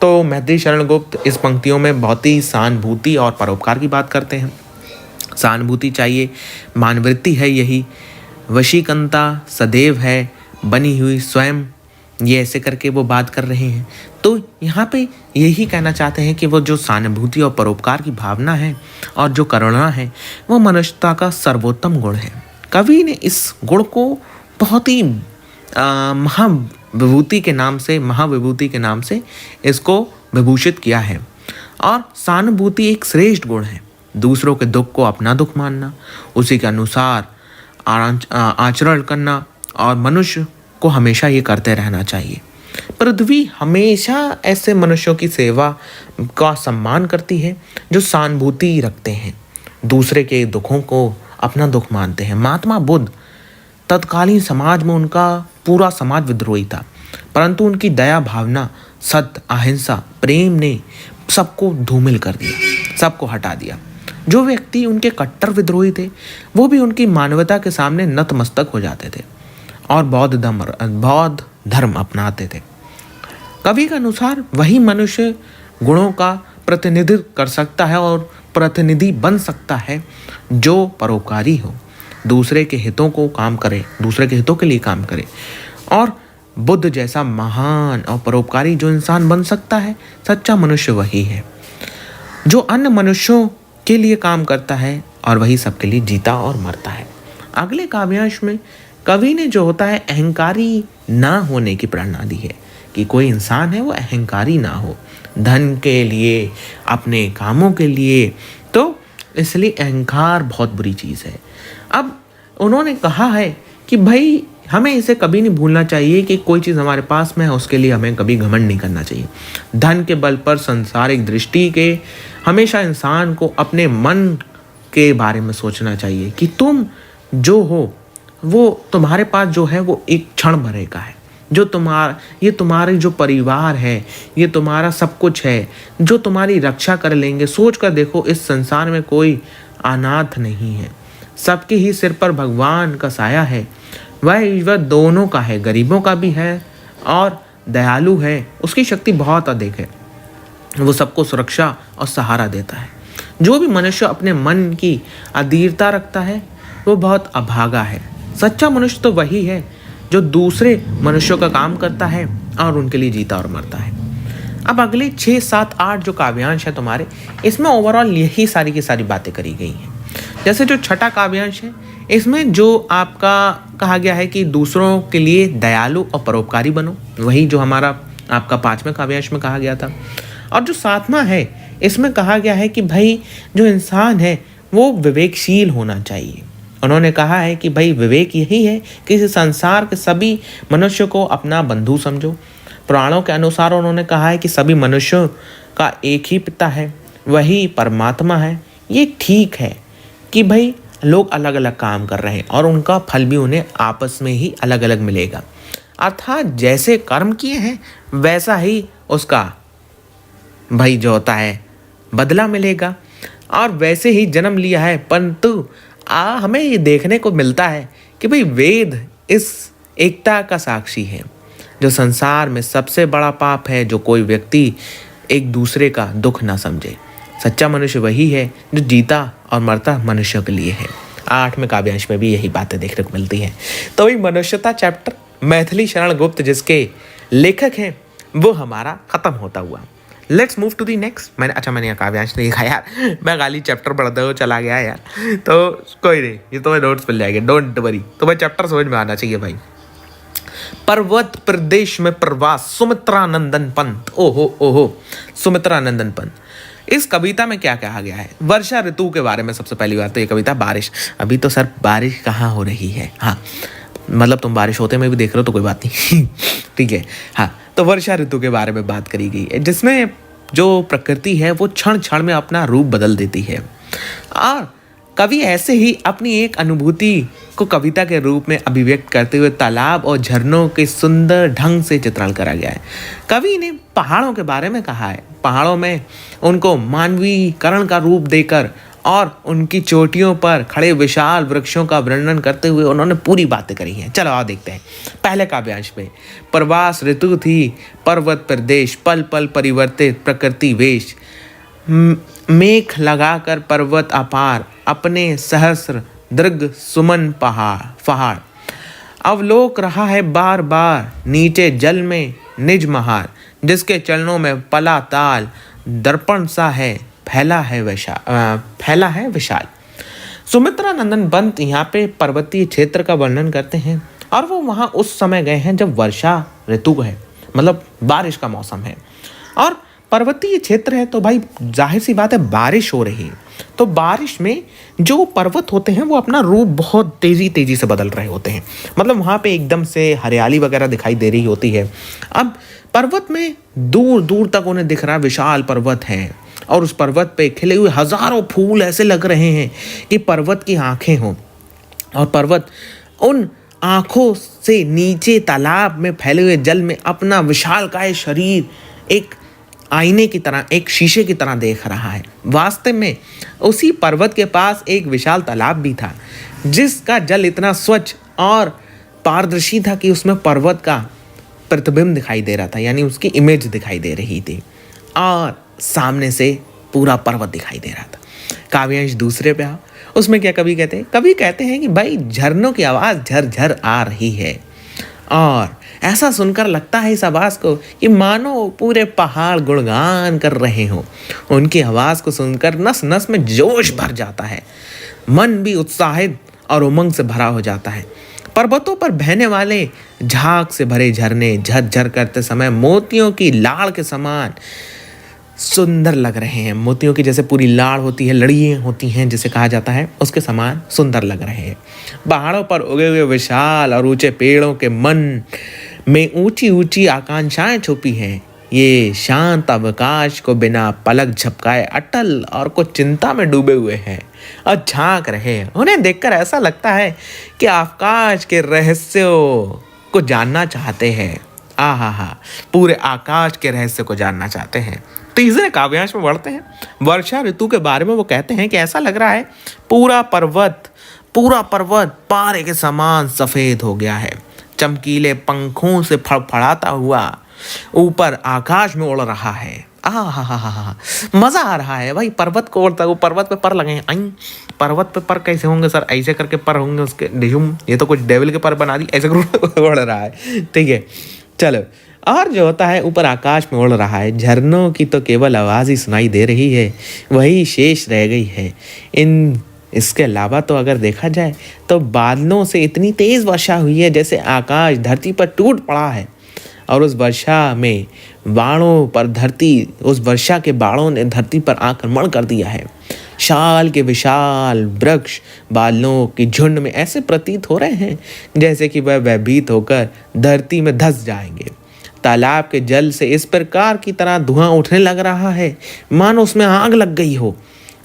तो मैथिली शरण गुप्त इस पंक्तियों में बहुत ही सहानुभूति और परोपकार की बात करते हैं। सहानुभूति चाहिए, मानवृत्ति है यही, वशीकंता सदैव है बनी हुई स्वयं, ये ऐसे करके वो बात कर रहे हैं। तो यहाँ पे यही कहना चाहते हैं कि वो जो सहानुभूति और परोपकार की भावना है और जो करुणा है वो मनुष्यता का सर्वोत्तम गुण है। कवि ने इस गुण को बहुत ही महाविभूति के नाम से इसको विभूषित किया है। और सहानुभूति एक श्रेष्ठ गुण है। दूसरों के दुख को अपना दुख मानना, उसी के अनुसार आचरण करना, और मनुष्य को हमेशा ये करते रहना चाहिए। पृथ्वी हमेशा ऐसे मनुष्यों की सेवा का सम्मान करती है जो सहानुभूति रखते हैं, दूसरे के दुखों को अपना दुख मानते हैं। महात्मा बुद्ध, तत्कालीन समाज में उनका पूरा समाज विद्रोही था, परंतु उनकी दया भावना, सत्य, अहिंसा, प्रेम ने सबको धूमिल कर दिया, सबको हटा दिया। जो व्यक्ति उनके कट्टर विद्रोही थे वो भी उनकी मानवता के सामने नतमस्तक हो जाते थे और बौद्ध धर्म अपनाते थे। कवि के अनुसार वही मनुष्य गुणों का प्रतिनिधित्व कर सकता है और प्रतिनिधि बन सकता है जो परोपकारी हो, दूसरे के हितों को काम करे, दूसरे के हितों के लिए काम करे। और बुद्ध जैसा महान और परोपकारी जो इंसान बन सकता है, सच्चा मनुष्य वही है जो अन्य मनुष्यों के लिए काम करता है और वही सबके लिए जीता और मरता है। अगले काव्यांश में कवि ने जो होता है अहंकारी ना होने की प्रेरणा दी है कि कोई इंसान है वो अहंकारी ना हो, धन के लिए, अपने कामों के लिए। तो इसलिए अहंकार बहुत बुरी चीज़ है। अब उन्होंने कहा है कि भाई हमें इसे कभी नहीं भूलना चाहिए कि कोई चीज़ हमारे पास में है उसके लिए हमें कभी घमंड नहीं करना चाहिए। धन के बल पर, सांसारिक दृष्टि के, हमेशा इंसान को अपने मन के बारे में सोचना चाहिए कि तुम जो हो वो तुम्हारे पास जो है वो एक क्षण भरे का है। जो तुम्हारे जो परिवार है, ये तुम्हारा सब कुछ है, जो तुम्हारी रक्षा कर लेंगे। सोच कर देखो, इस संसार में कोई अनाथ नहीं है, सबके ही सिर पर भगवान का साया है। वह ईश्वर दोनों का है, गरीबों का भी है और दयालु है। उसकी शक्ति बहुत अधिक है, वो सबको सुरक्षा और सहारा देता है। जो भी मनुष्य अपने मन की अधीरता रखता है वो बहुत अभागा है। सच्चा मनुष्य तो वही है जो दूसरे मनुष्यों का काम करता है और उनके लिए जीता और मरता है। अब अगले 6, 7, 8 जो काव्यांश है तुम्हारे, इसमें ओवरऑल यही सारी की सारी बातें करी गई हैं। जैसे जो छठा काव्यांश है, इसमें जो आपका कहा गया है कि दूसरों के लिए दयालु और परोपकारी बनो, वही जो हमारा आपका 5वें काव्यांश में कहा गया था। और जो 7वां है, इसमें कहा गया है कि भाई जो इंसान है वो विवेकशील होना चाहिए। उन्होंने कहा है कि भाई विवेक यही है कि इस संसार के सभी मनुष्यों को अपना बंधु समझो। पुराणों के अनुसार उन्होंने कहा है कि सभी मनुष्यों का एक ही पिता है, वही परमात्मा है। ये ठीक है कि भाई लोग अलग अलग काम कर रहे हैं और उनका फल भी उन्हें आपस में ही अलग अलग मिलेगा। अर्थात जैसे कर्म किए हैं वैसा ही उसका भाई जो होता है बदला मिलेगा, और वैसे ही जन्म लिया है। परंतु हमें ये देखने को मिलता है कि भाई वेद इस एकता का साक्षी है। जो संसार में सबसे बड़ा पाप है जो कोई व्यक्ति एक दूसरे का दुख ना समझे। सच्चा मनुष्य वही है जो जीता और मरता मनुष्यों के लिए है। 8वें काव्यांश में भी यही बातें देखने को मिलती हैं। तो वही मनुष्यता चैप्टर मैथिली शरण गुप्त जिसके लेखक हैं वो हमारा खत्म होता हुआ। Let's move to the next. मैंने यहाँ काव्यांश नहीं लिखा यार, मैं खाली चैप्टर पढ़ते हुए चला गया यार। तो कोई नहीं, ये तुम्हें नोट्स मिल जाएंगे, डोंट वरी। तुम्हें चैप्टर समझ में आना चाहिए भाई। पर्वत प्रदेश में प्रवास, सुमित्रानंदन पंत। ओहो सुमित्रानंदन पंत। इस कविता में क्या कहा गया है? वर्षा ऋतु के बारे में। सबसे पहली बात तो ये कविता बारिश, अभी तो सर बारिश कहाँ हो रही है। हाँ मतलब तुम बारिश होते में भी देख रहे हो तो कोई बात नहीं ठीक है। हाँ तो वर्षा ऋतु के बारे में बात करी गई है जिसमें जो प्रकृति है वो क्षण क्षण में अपना रूप बदल देती है, और कवि ऐसे ही अपनी एक अनुभूति को कविता के रूप में अभिव्यक्त करते हुए तालाब और झरनों के सुंदर ढंग से चित्रण करा गया है। कवि ने पहाड़ों के बारे में कहा है, पहाड़ों में उनको मानवीकरण का रूप देकर और उनकी चोटियों पर खड़े विशाल वृक्षों का वर्णन करते हुए उन्होंने पूरी बातें करी हैं। चलो आओ देखते हैं पहले काव्यांश में। प्रवास ऋतु थी पर्वत प्रदेश, पल पल परिवर्तित प्रकृति वेश। मेघ लगाकर पर्वत अपार, अपने सहस्र दृग सुमन पहाड़। अवलोक रहा है बार बार, नीचे जल में निज महार। जिसके चरणों में पला ताल, दर्पण सा है फैला है विशाल। सुमित्रा नंदन पंत यहाँ पे पर्वतीय क्षेत्र का वर्णन करते हैं और वो वहाँ उस समय गए हैं जब वर्षा ऋतु है, मतलब बारिश का मौसम है। और पर्वतीय क्षेत्र है तो भाई जाहिर सी बात है बारिश हो रही है, तो बारिश में जो पर्वत होते हैं वो अपना रूप बहुत तेजी से बदल रहे होते हैं। मतलब वहाँ पे एकदम से हरियाली वगैरह दिखाई दे रही होती है। अब पर्वत में दूर दूर तक उन्हें दिख रहा विशाल पर्वत है और उस पर्वत पे खिले हुए हजारों फूल ऐसे लग रहे हैं कि पर्वत की आंखें हों, और पर्वत उन आंखों से नीचे तालाब में फैले हुए जल में अपना विशालकाय शरीर एक आईने की तरह, एक शीशे की तरह देख रहा है। वास्तव में उसी पर्वत के पास एक विशाल तालाब भी था जिसका जल इतना स्वच्छ और पारदर्शी था कि उसमें पर्वत का प्रतिबिंब दिखाई दे रहा था, यानी उसकी इमेज दिखाई दे रही थी और सामने से पूरा पर्वत दिखाई दे रहा था। काव्यांश दूसरे पे आओ, उसमें क्या कवि कहते हैं कि भाई झरनों की आवाज़ झरझर आ रही है और ऐसा सुनकर लगता है इस आवाज़ को कि मानो पूरे पहाड़ गुणगान कर रहे हों। उनकी आवाज़ को सुनकर नस नस में जोश भर जाता है, मन भी उत्साहित और उमंग से भरा हो जाता है। पर्वतों पर बहने वाले झाग से भरे झरने झरझर करते समय मोतियों की लाड़ के समान सुंदर लग रहे हैं। मोतियों की जैसे पूरी लाड़ होती है, लड़ियाँ होती हैं जिसे कहा जाता है, उसके समान सुंदर लग रहे हैं। पहाड़ों पर उगे हुए विशाल और ऊंचे पेड़ों के मन में ऊंची ऊंची आकांक्षाएं छुपी हैं। ये शांत अवकाश को बिना पलक झपकाए अटल और कुछ चिंता में डूबे हुए हैं और झांक रहे हैं। उन्हें देखकर ऐसा लगता है कि आकाश के रहस्यों को जानना चाहते हैं। पूरे आकाश के रहस्य को जानना चाहते हैं। तीसरे काव्यांश में बढ़ते हैं। वर्षा ऋतु के बारे में वो कहते हैं कि ऐसा लग रहा है पूरा पर्वत पारे के समान सफेद हो गया है, चमकीले पंखों से फड़फड़ाता हुआ ऊपर आकाश में उड़ रहा है। मजा आ रहा है भाई पर्वत को उड़ता। वो पर्वत पे पर लगे हैं। पर्वत पे पर कैसे होंगे सर? ऐसे करके पर होंगे उसके डिजुम, ये तो कुछ डेविल के पर बना दी, ऐसे उड़ रहा है। ठीक है, चलो। और जो होता है ऊपर आकाश में उड़ रहा है, झरनों की तो केवल आवाज़ ही सुनाई दे रही है, वही शेष रह गई है। इसके अलावा तो अगर देखा जाए तो बादलों से इतनी तेज़ वर्षा हुई है जैसे आकाश धरती पर टूट पड़ा है और उस वर्षा के बाणों ने धरती पर आक्रमण कर दिया है। शाल के विशाल वृक्ष बादलों की झुंड में ऐसे प्रतीत हो रहे हैं जैसे कि वह भयभीत होकर धरती में धंस जाएंगे। तालाब के जल से इस प्रकार की तरह धुआं उठने लग रहा है मानो उसमें आग लग गई हो।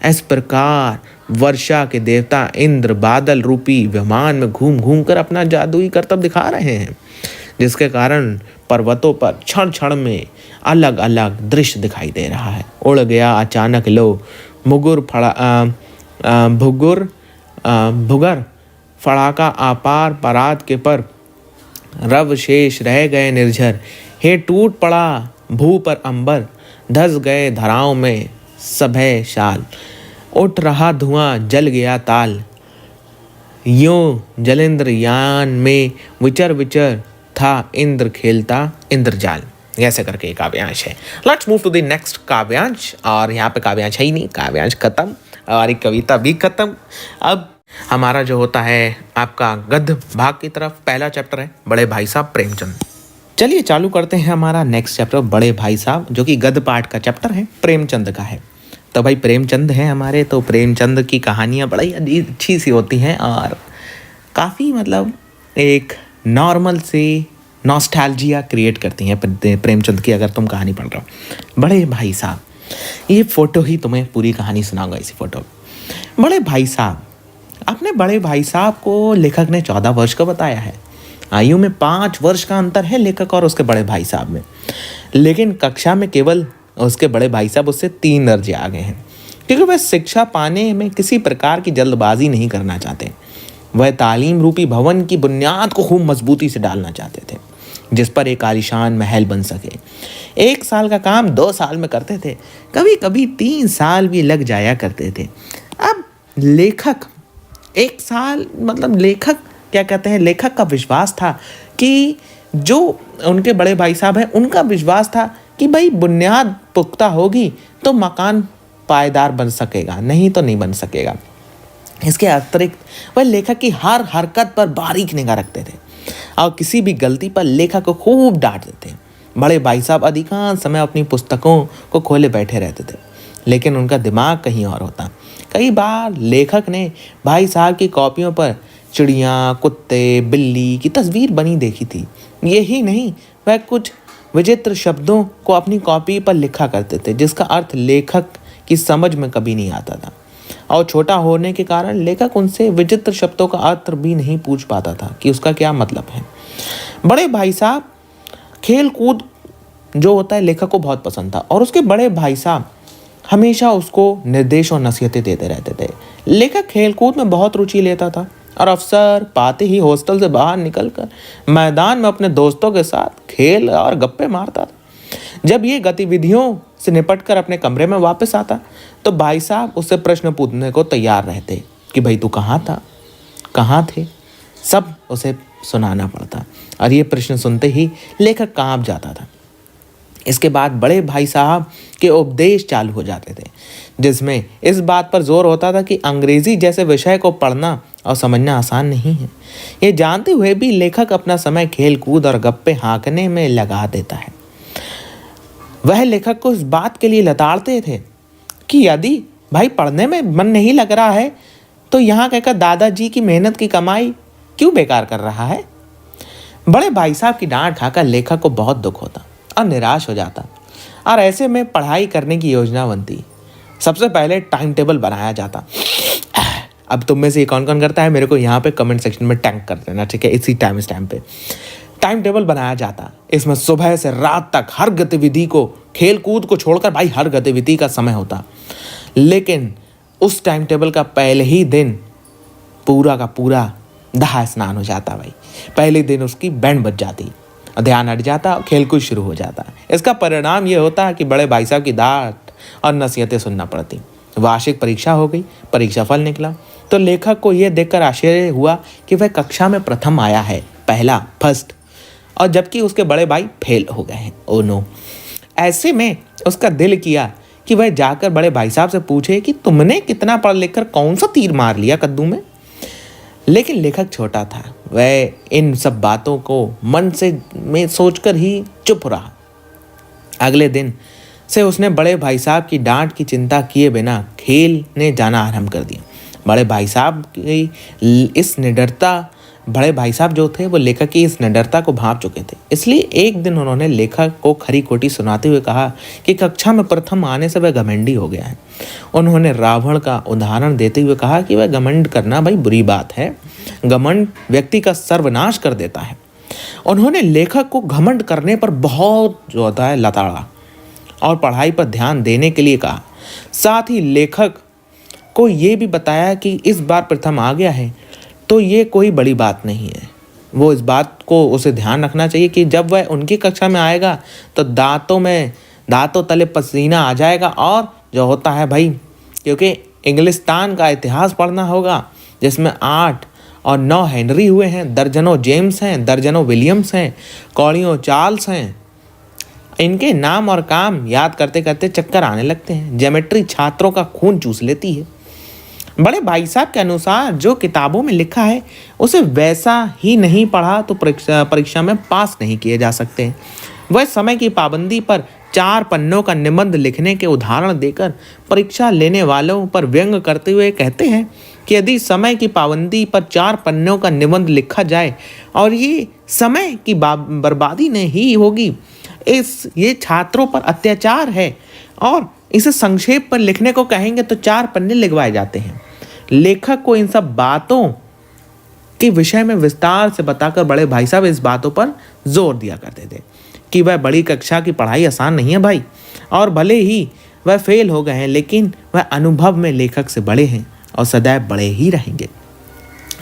इस प्रकार वर्षा के देवता इंद्र बादल रूपी विमान में घूम घूम कर अपना जादुई करतब दिखा रहे हैं, जिसके कारण पर्वतों पर क्षण क्षण में अलग अलग दृश्य दिखाई दे रहा है। उड़ गया अचानक लो भुगर फड़ाका आपार परात के पर रव शेष रह गए निर्झर। हे टूट पड़ा भू पर अंबर, धस गए धराओं में सभय शाल। उठ रहा धुआं जल गया ताल, यूं जलेंद्र यान में विचर विचर था इंद्र खेलता इंद्रजाल। ऐसे करके एक काव्यांश है। Let's move to the next काव्यांश। और यहाँ पे काव्यांश है ही नहीं, काव्यांश खत्म और एक कविता भी खत्म। अब हमारा जो होता है आपका गद्य भाग की तरफ। पहला चैप्टर है बड़े भाई साहब प्रेमचंद। चलिए चालू करते हैं हमारा नेक्स्ट चैप्टर बड़े भाई साहब, जो कि गद्य पाठ का चैप्टर है, प्रेमचंद का है। तो भाई प्रेमचंद है हमारे, तो प्रेमचंद की कहानियाँ बड़ी अच्छी सी होती हैं और काफ़ी मतलब एक नॉर्मल से नॉस्टैल्जिया क्रिएट करती हैं प्रेमचंद की। अगर तुम कहानी पढ़ रहे हो बड़े भाई साहब, ये फ़ोटो ही तुम्हें पूरी कहानी सुनाऊंगा। इसी फ़ोटो बड़े भाई साहब, अपने बड़े भाई साहब को लेखक ने 14 वर्ष का बताया है। आयु में 5 वर्ष का अंतर है लेखक और उसके बड़े भाई साहब में, लेकिन कक्षा में केवल उसके बड़े भाई साहब उससे 3 दर्जे आगे हैं। क्योंकि वह शिक्षा पाने में किसी प्रकार की जल्दबाजी नहीं करना चाहते। वह तालीम रूपी भवन की बुनियाद को खूब मजबूती से डालना चाहते थे, जिस पर एक आलीशान महल बन सके। 1 साल का काम 2 साल में करते थे, कभी कभी 3 साल भी लग जाया करते थे। अब लेखक 1 साल मतलब लेखक क्या कहते हैं, लेखक का विश्वास था कि जो उनके बड़े भाई साहब हैं उनका विश्वास था कि भाई बुनियाद पुख्ता होगी तो मकान पायदार बन सकेगा, नहीं तो नहीं बन सकेगा। इसके अतिरिक्त वह लेखक की हर हरकत पर बारीक निगाह रखते थे और किसी भी गलती पर लेखक को खूब डांटते थे। बड़े भाई साहब अधिकांश समय अपनी पुस्तकों को खोले बैठे रहते थे, लेकिन उनका दिमाग कहीं और होता। कई बार लेखक ने भाई साहब की कॉपियों पर चिड़ियाँ, कुत्ते, बिल्ली की तस्वीर बनी देखी थी। यही नहीं, वह कुछ विचित्र शब्दों को अपनी कॉपी पर लिखा करते थे जिसका अर्थ लेखक की समझ में कभी नहीं आता था, और छोटा होने के कारण लेखक उनसे विचित्र शब्दों का अर्थ भी नहीं पूछ पाता था कि उसका क्या मतलब है। बड़े भाई साहब खेल कूद जो होता है लेखक को बहुत पसंद था, और उसके बड़े भाई साहब हमेशा उसको निर्देश और नसीहतें देते रहते थे। लेखक खेल कूद में बहुत रुचि लेता था और अवसर पाते ही हॉस्टल से बाहर निकलकर मैदान में अपने दोस्तों के साथ खेल और गप्पे मारता था। जब ये गतिविधियों से निपटकर अपने कमरे में वापस आता तो भाई साहब उससे प्रश्न पूछने को तैयार रहते कि भाई तू कहाँ था, कहाँ थे, सब उसे सुनाना पड़ता, और ये प्रश्न सुनते ही लेखक कांप जाता था। इसके बाद बड़े भाई साहब के उपदेश चालू हो जाते थे, जिसमें इस बात पर जोर होता था कि अंग्रेजी जैसे विषय को पढ़ना और समझना आसान नहीं है। ये जानते हुए भी लेखक अपना समय खेल कूद और गप्पे हाँकने में लगा देता है। वह लेखक को इस बात के लिए लताड़ते थे कि यदि भाई पढ़ने में मन नहीं लग रहा है तो यहाँ कहकर दादाजी की मेहनत की कमाई क्यों बेकार कर रहा है। बड़े भाई साहब की डांट खाकर लेखक को बहुत दुख होता और निराश हो जाता, और ऐसे में पढ़ाई करने की योजना बनती। सबसे पहले टाइम टेबल बनाया जाता। अब तुम में से ये कौन कौन करता है मेरे को यहाँ पे कमेंट सेक्शन में टैग कर देना, ठीक है। इसी टाइम पे टाइम टेबल बनाया जाता। इसमें सुबह से रात तक हर गतिविधि को, खेल कूद को छोड़कर भाई हर गतिविधि का समय होता। लेकिन उस टाइम टेबल का पहले ही दिन पूरा का पूरा दहा स्नान हो जाता। भाई पहले दिन उसकी बैंड बज जाती, ध्यान हट जाता और खेल कूद शुरू हो जाता। इसका परिणाम ये होता कि बड़े भाई साहब की डांट और नसीहतें सुनना पड़ती। वार्षिक परीक्षा हो गई, परीक्षा फल निकला तो लेखक को यह देखकर आश्चर्य हुआ कि वह कक्षा में प्रथम आया है, पहला, फर्स्ट, और जबकि उसके बड़े भाई फेल हो गए हैं। Oh no. ऐसे में उसका दिल किया कि वह जाकर बड़े भाई साहब से पूछे कि तुमने कितना पढ़ लिख कर कौन सा तीर मार लिया कद्दू में। लेकिन लेखक छोटा था, वह इन सब बातों को मन में सोचकर ही चुप रहा। अगले दिन से उसने बड़े भाई साहब की डांट की चिंता किए बिना खेलने जाना आरंभ कर दिया। बड़े भाई साहब जो थे वो लेखक की इस निडरता को भांप चुके थे। इसलिए एक दिन उन्होंने लेखक को खरी खोटी सुनाते हुए कहा कि कक्षा में प्रथम आने से वह घमंडी हो गया है। उन्होंने रावण का उदाहरण देते हुए कहा कि वह घमंड करना भाई बुरी बात है, घमंड व्यक्ति का सर्वनाश कर देता है। उन्होंने लेखक को घमंड करने पर बहुत ज़्यादा लताड़ा और पढ़ाई पर ध्यान देने के लिए कहा। साथ ही लेखक को ये भी बताया कि इस बार प्रथम आ गया है तो ये कोई बड़ी बात नहीं है। वो इस बात को उसे ध्यान रखना चाहिए कि जब वह उनकी कक्षा में आएगा तो दांतों तले पसीना आ जाएगा, और जो होता है भाई, क्योंकि इंग्लिस्तान का इतिहास पढ़ना होगा जिसमें 8 और 9 हेनरी हुए हैं, दर्जनों जेम्स हैं, दर्जनों विलियम्स हैं, कौड़ियों चार्ल्स हैं। इनके नाम और काम याद करते करते चक्कर आने लगते हैं। ज्योमेट्री छात्रों का खून चूस लेती है। बड़े भाई साहब के अनुसार जो किताबों में लिखा है उसे वैसा ही नहीं पढ़ा तो परीक्षा में पास नहीं किए जा सकते। वह समय की पाबंदी पर 4 पन्नों का निबंध लिखने के उदाहरण देकर परीक्षा लेने वालों पर व्यंग करते हुए कहते हैं कि यदि समय की पाबंदी पर 4 पन्नों का निबंध लिखा जाए और ये समय की बर्बादी नहीं होगी, ये छात्रों पर अत्याचार है, और इसे संक्षेप पर लिखने को कहेंगे तो 4 पन्ने लिखवाए जाते हैं। लेखक को इन सब बातों के विषय में विस्तार से बताकर बड़े भाई साहब इस बातों पर जोर दिया करते थे कि वह बड़ी कक्षा की पढ़ाई आसान नहीं है भाई, और भले ही वह फेल हो गए हैं, लेकिन वह अनुभव में लेखक से बड़े हैं और सदैव बड़े ही रहेंगे।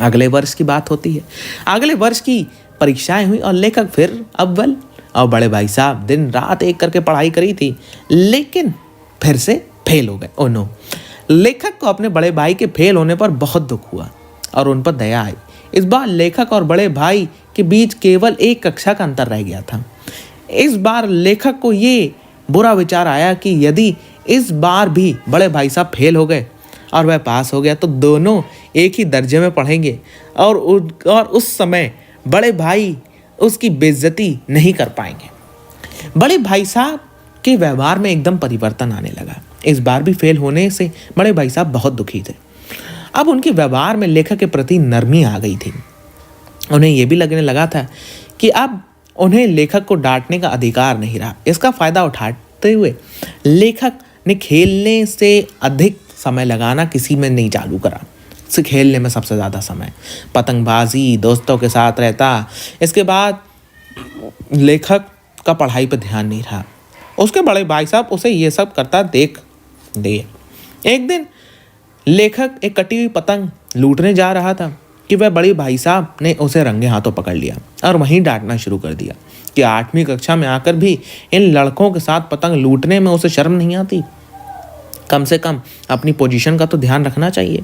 अगले वर्ष की बात होती है। अगले वर्ष की परीक्षाएं हुई और लेखक फिर अव्वल, और बड़े भाई साहब दिन रात एक करके पढ़ाई करी थी, लेकिन फिर से फेल हो गए। Oh no. लेखक को अपने बड़े भाई के फेल होने पर बहुत दुख हुआ और उन पर दया आई। इस बार लेखक और बड़े भाई के बीच केवल एक कक्षा का अंतर रह गया था। इस बार लेखक को ये बुरा विचार आया कि यदि इस बार भी बड़े भाई साहब फेल हो गए और वह पास हो गया तो दोनों एक ही दर्जे में पढ़ेंगे और उस समय बड़े भाई उसकी बेइज्जती नहीं कर पाएंगे। बड़े भाई साहब के व्यवहार में एकदम परिवर्तन आने लगा। इस बार भी फेल होने से बड़े भाई साहब बहुत दुखी थे। अब उनके व्यवहार में लेखक के प्रति नरमी आ गई थी। उन्हें यह भी लगने लगा था कि अब उन्हें लेखक को डांटने का अधिकार नहीं रहा। इसका फायदा उठाते हुए लेखक ने खेलने से अधिक समय लगाना किसी में नहीं चालू करा। से खेलने में सबसे ज़्यादा समय, पतंगबाजी, दोस्तों के साथ रहता। इसके बाद लेखक का पढ़ाई पर ध्यान नहीं रहा। उसके बड़े भाई साहब उसे ये सब करता देख दिए। एक दिन लेखक एक कटी हुई पतंग लूटने जा रहा था कि वह बड़े भाई साहब ने उसे रंगे हाथों पकड़ लिया और वहीं डांटना शुरू कर दिया कि 8वीं कक्षा में आकर भी इन लड़कों के साथ पतंग लूटने में उसे शर्म नहीं आती। कम से कम अपनी पोजीशन का तो ध्यान रखना चाहिए।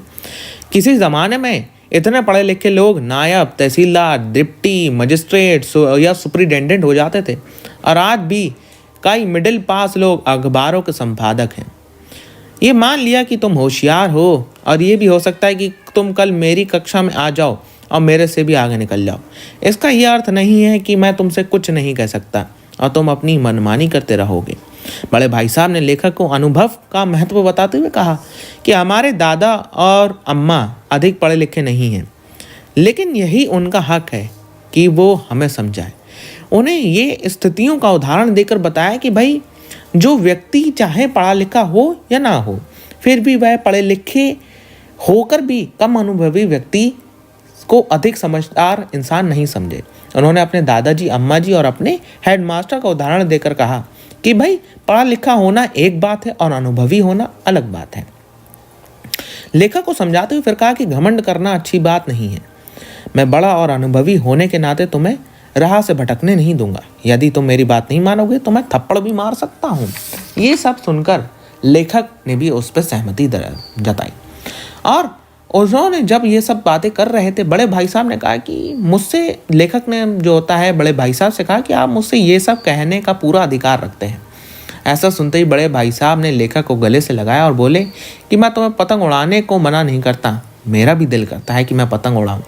किसी ज़माने में इतने पढ़े लिखे लोग नायब, तहसीलदार, डिप्टी मजिस्ट्रेट या सुपरिटेंडेंट हो जाते थे, और आज भी कई मिडिल पास लोग अखबारों के संपादक हैं। ये मान लिया कि तुम होशियार हो, और ये भी हो सकता है कि तुम कल मेरी कक्षा में आ जाओ और मेरे से भी आगे निकल जाओ। इसका यह अर्थ नहीं है कि मैं तुमसे कुछ नहीं कह सकता और तुम अपनी मनमानी करते रहोगे। बड़े भाई साहब ने लेखक को अनुभव का महत्व बताते हुए कहा कि हमारे दादा और अम्मा अधिक पढ़े लिखे नहीं हैं, लेकिन यही उनका हक है कि वो हमें समझाए। उन्हें ये स्थितियों का उदाहरण देकर बताया कि भाई जो व्यक्ति चाहे पढ़ा लिखा हो या ना हो, फिर भी वह पढ़े लिखे होकर भी कम अनुभवी व्यक्ति को अधिक समझदार इंसान नहीं समझे। उन्होंने अपने दादाजी, अम्मा जी और अपने हेडमास्टर का उदाहरण देकर कहा कि भाई पढ़ा लिखा होना एक बात है और अनुभवी होना अलग बात है। लेखक को समझाते हुए फिर कहा कि घमंड करना अच्छी बात नहीं है। मैं बड़ा और अनुभवी होने के नाते तुम्हें राह से भटकने नहीं दूंगा। यदि तुम मेरी बात नहीं मानोगे तो मैं थप्पड़ भी मार सकता हूँ। ये सब सुनकर लेखक ने भी उस पर सहमति जताई, और उन्होंने जब ये सब बातें कर रहे थे, बड़े भाई साहब ने कहा कि मुझसे, लेखक ने जो होता है बड़े भाई साहब से कहा कि आप मुझसे ये सब कहने का पूरा अधिकार रखते हैं। ऐसा सुनते ही बड़े भाई साहब ने लेखक को गले से लगाया और बोले कि मैं तुम्हें पतंग उड़ाने को मना नहीं करता, मेरा भी दिल करता है कि मैं पतंग उड़ाऊं।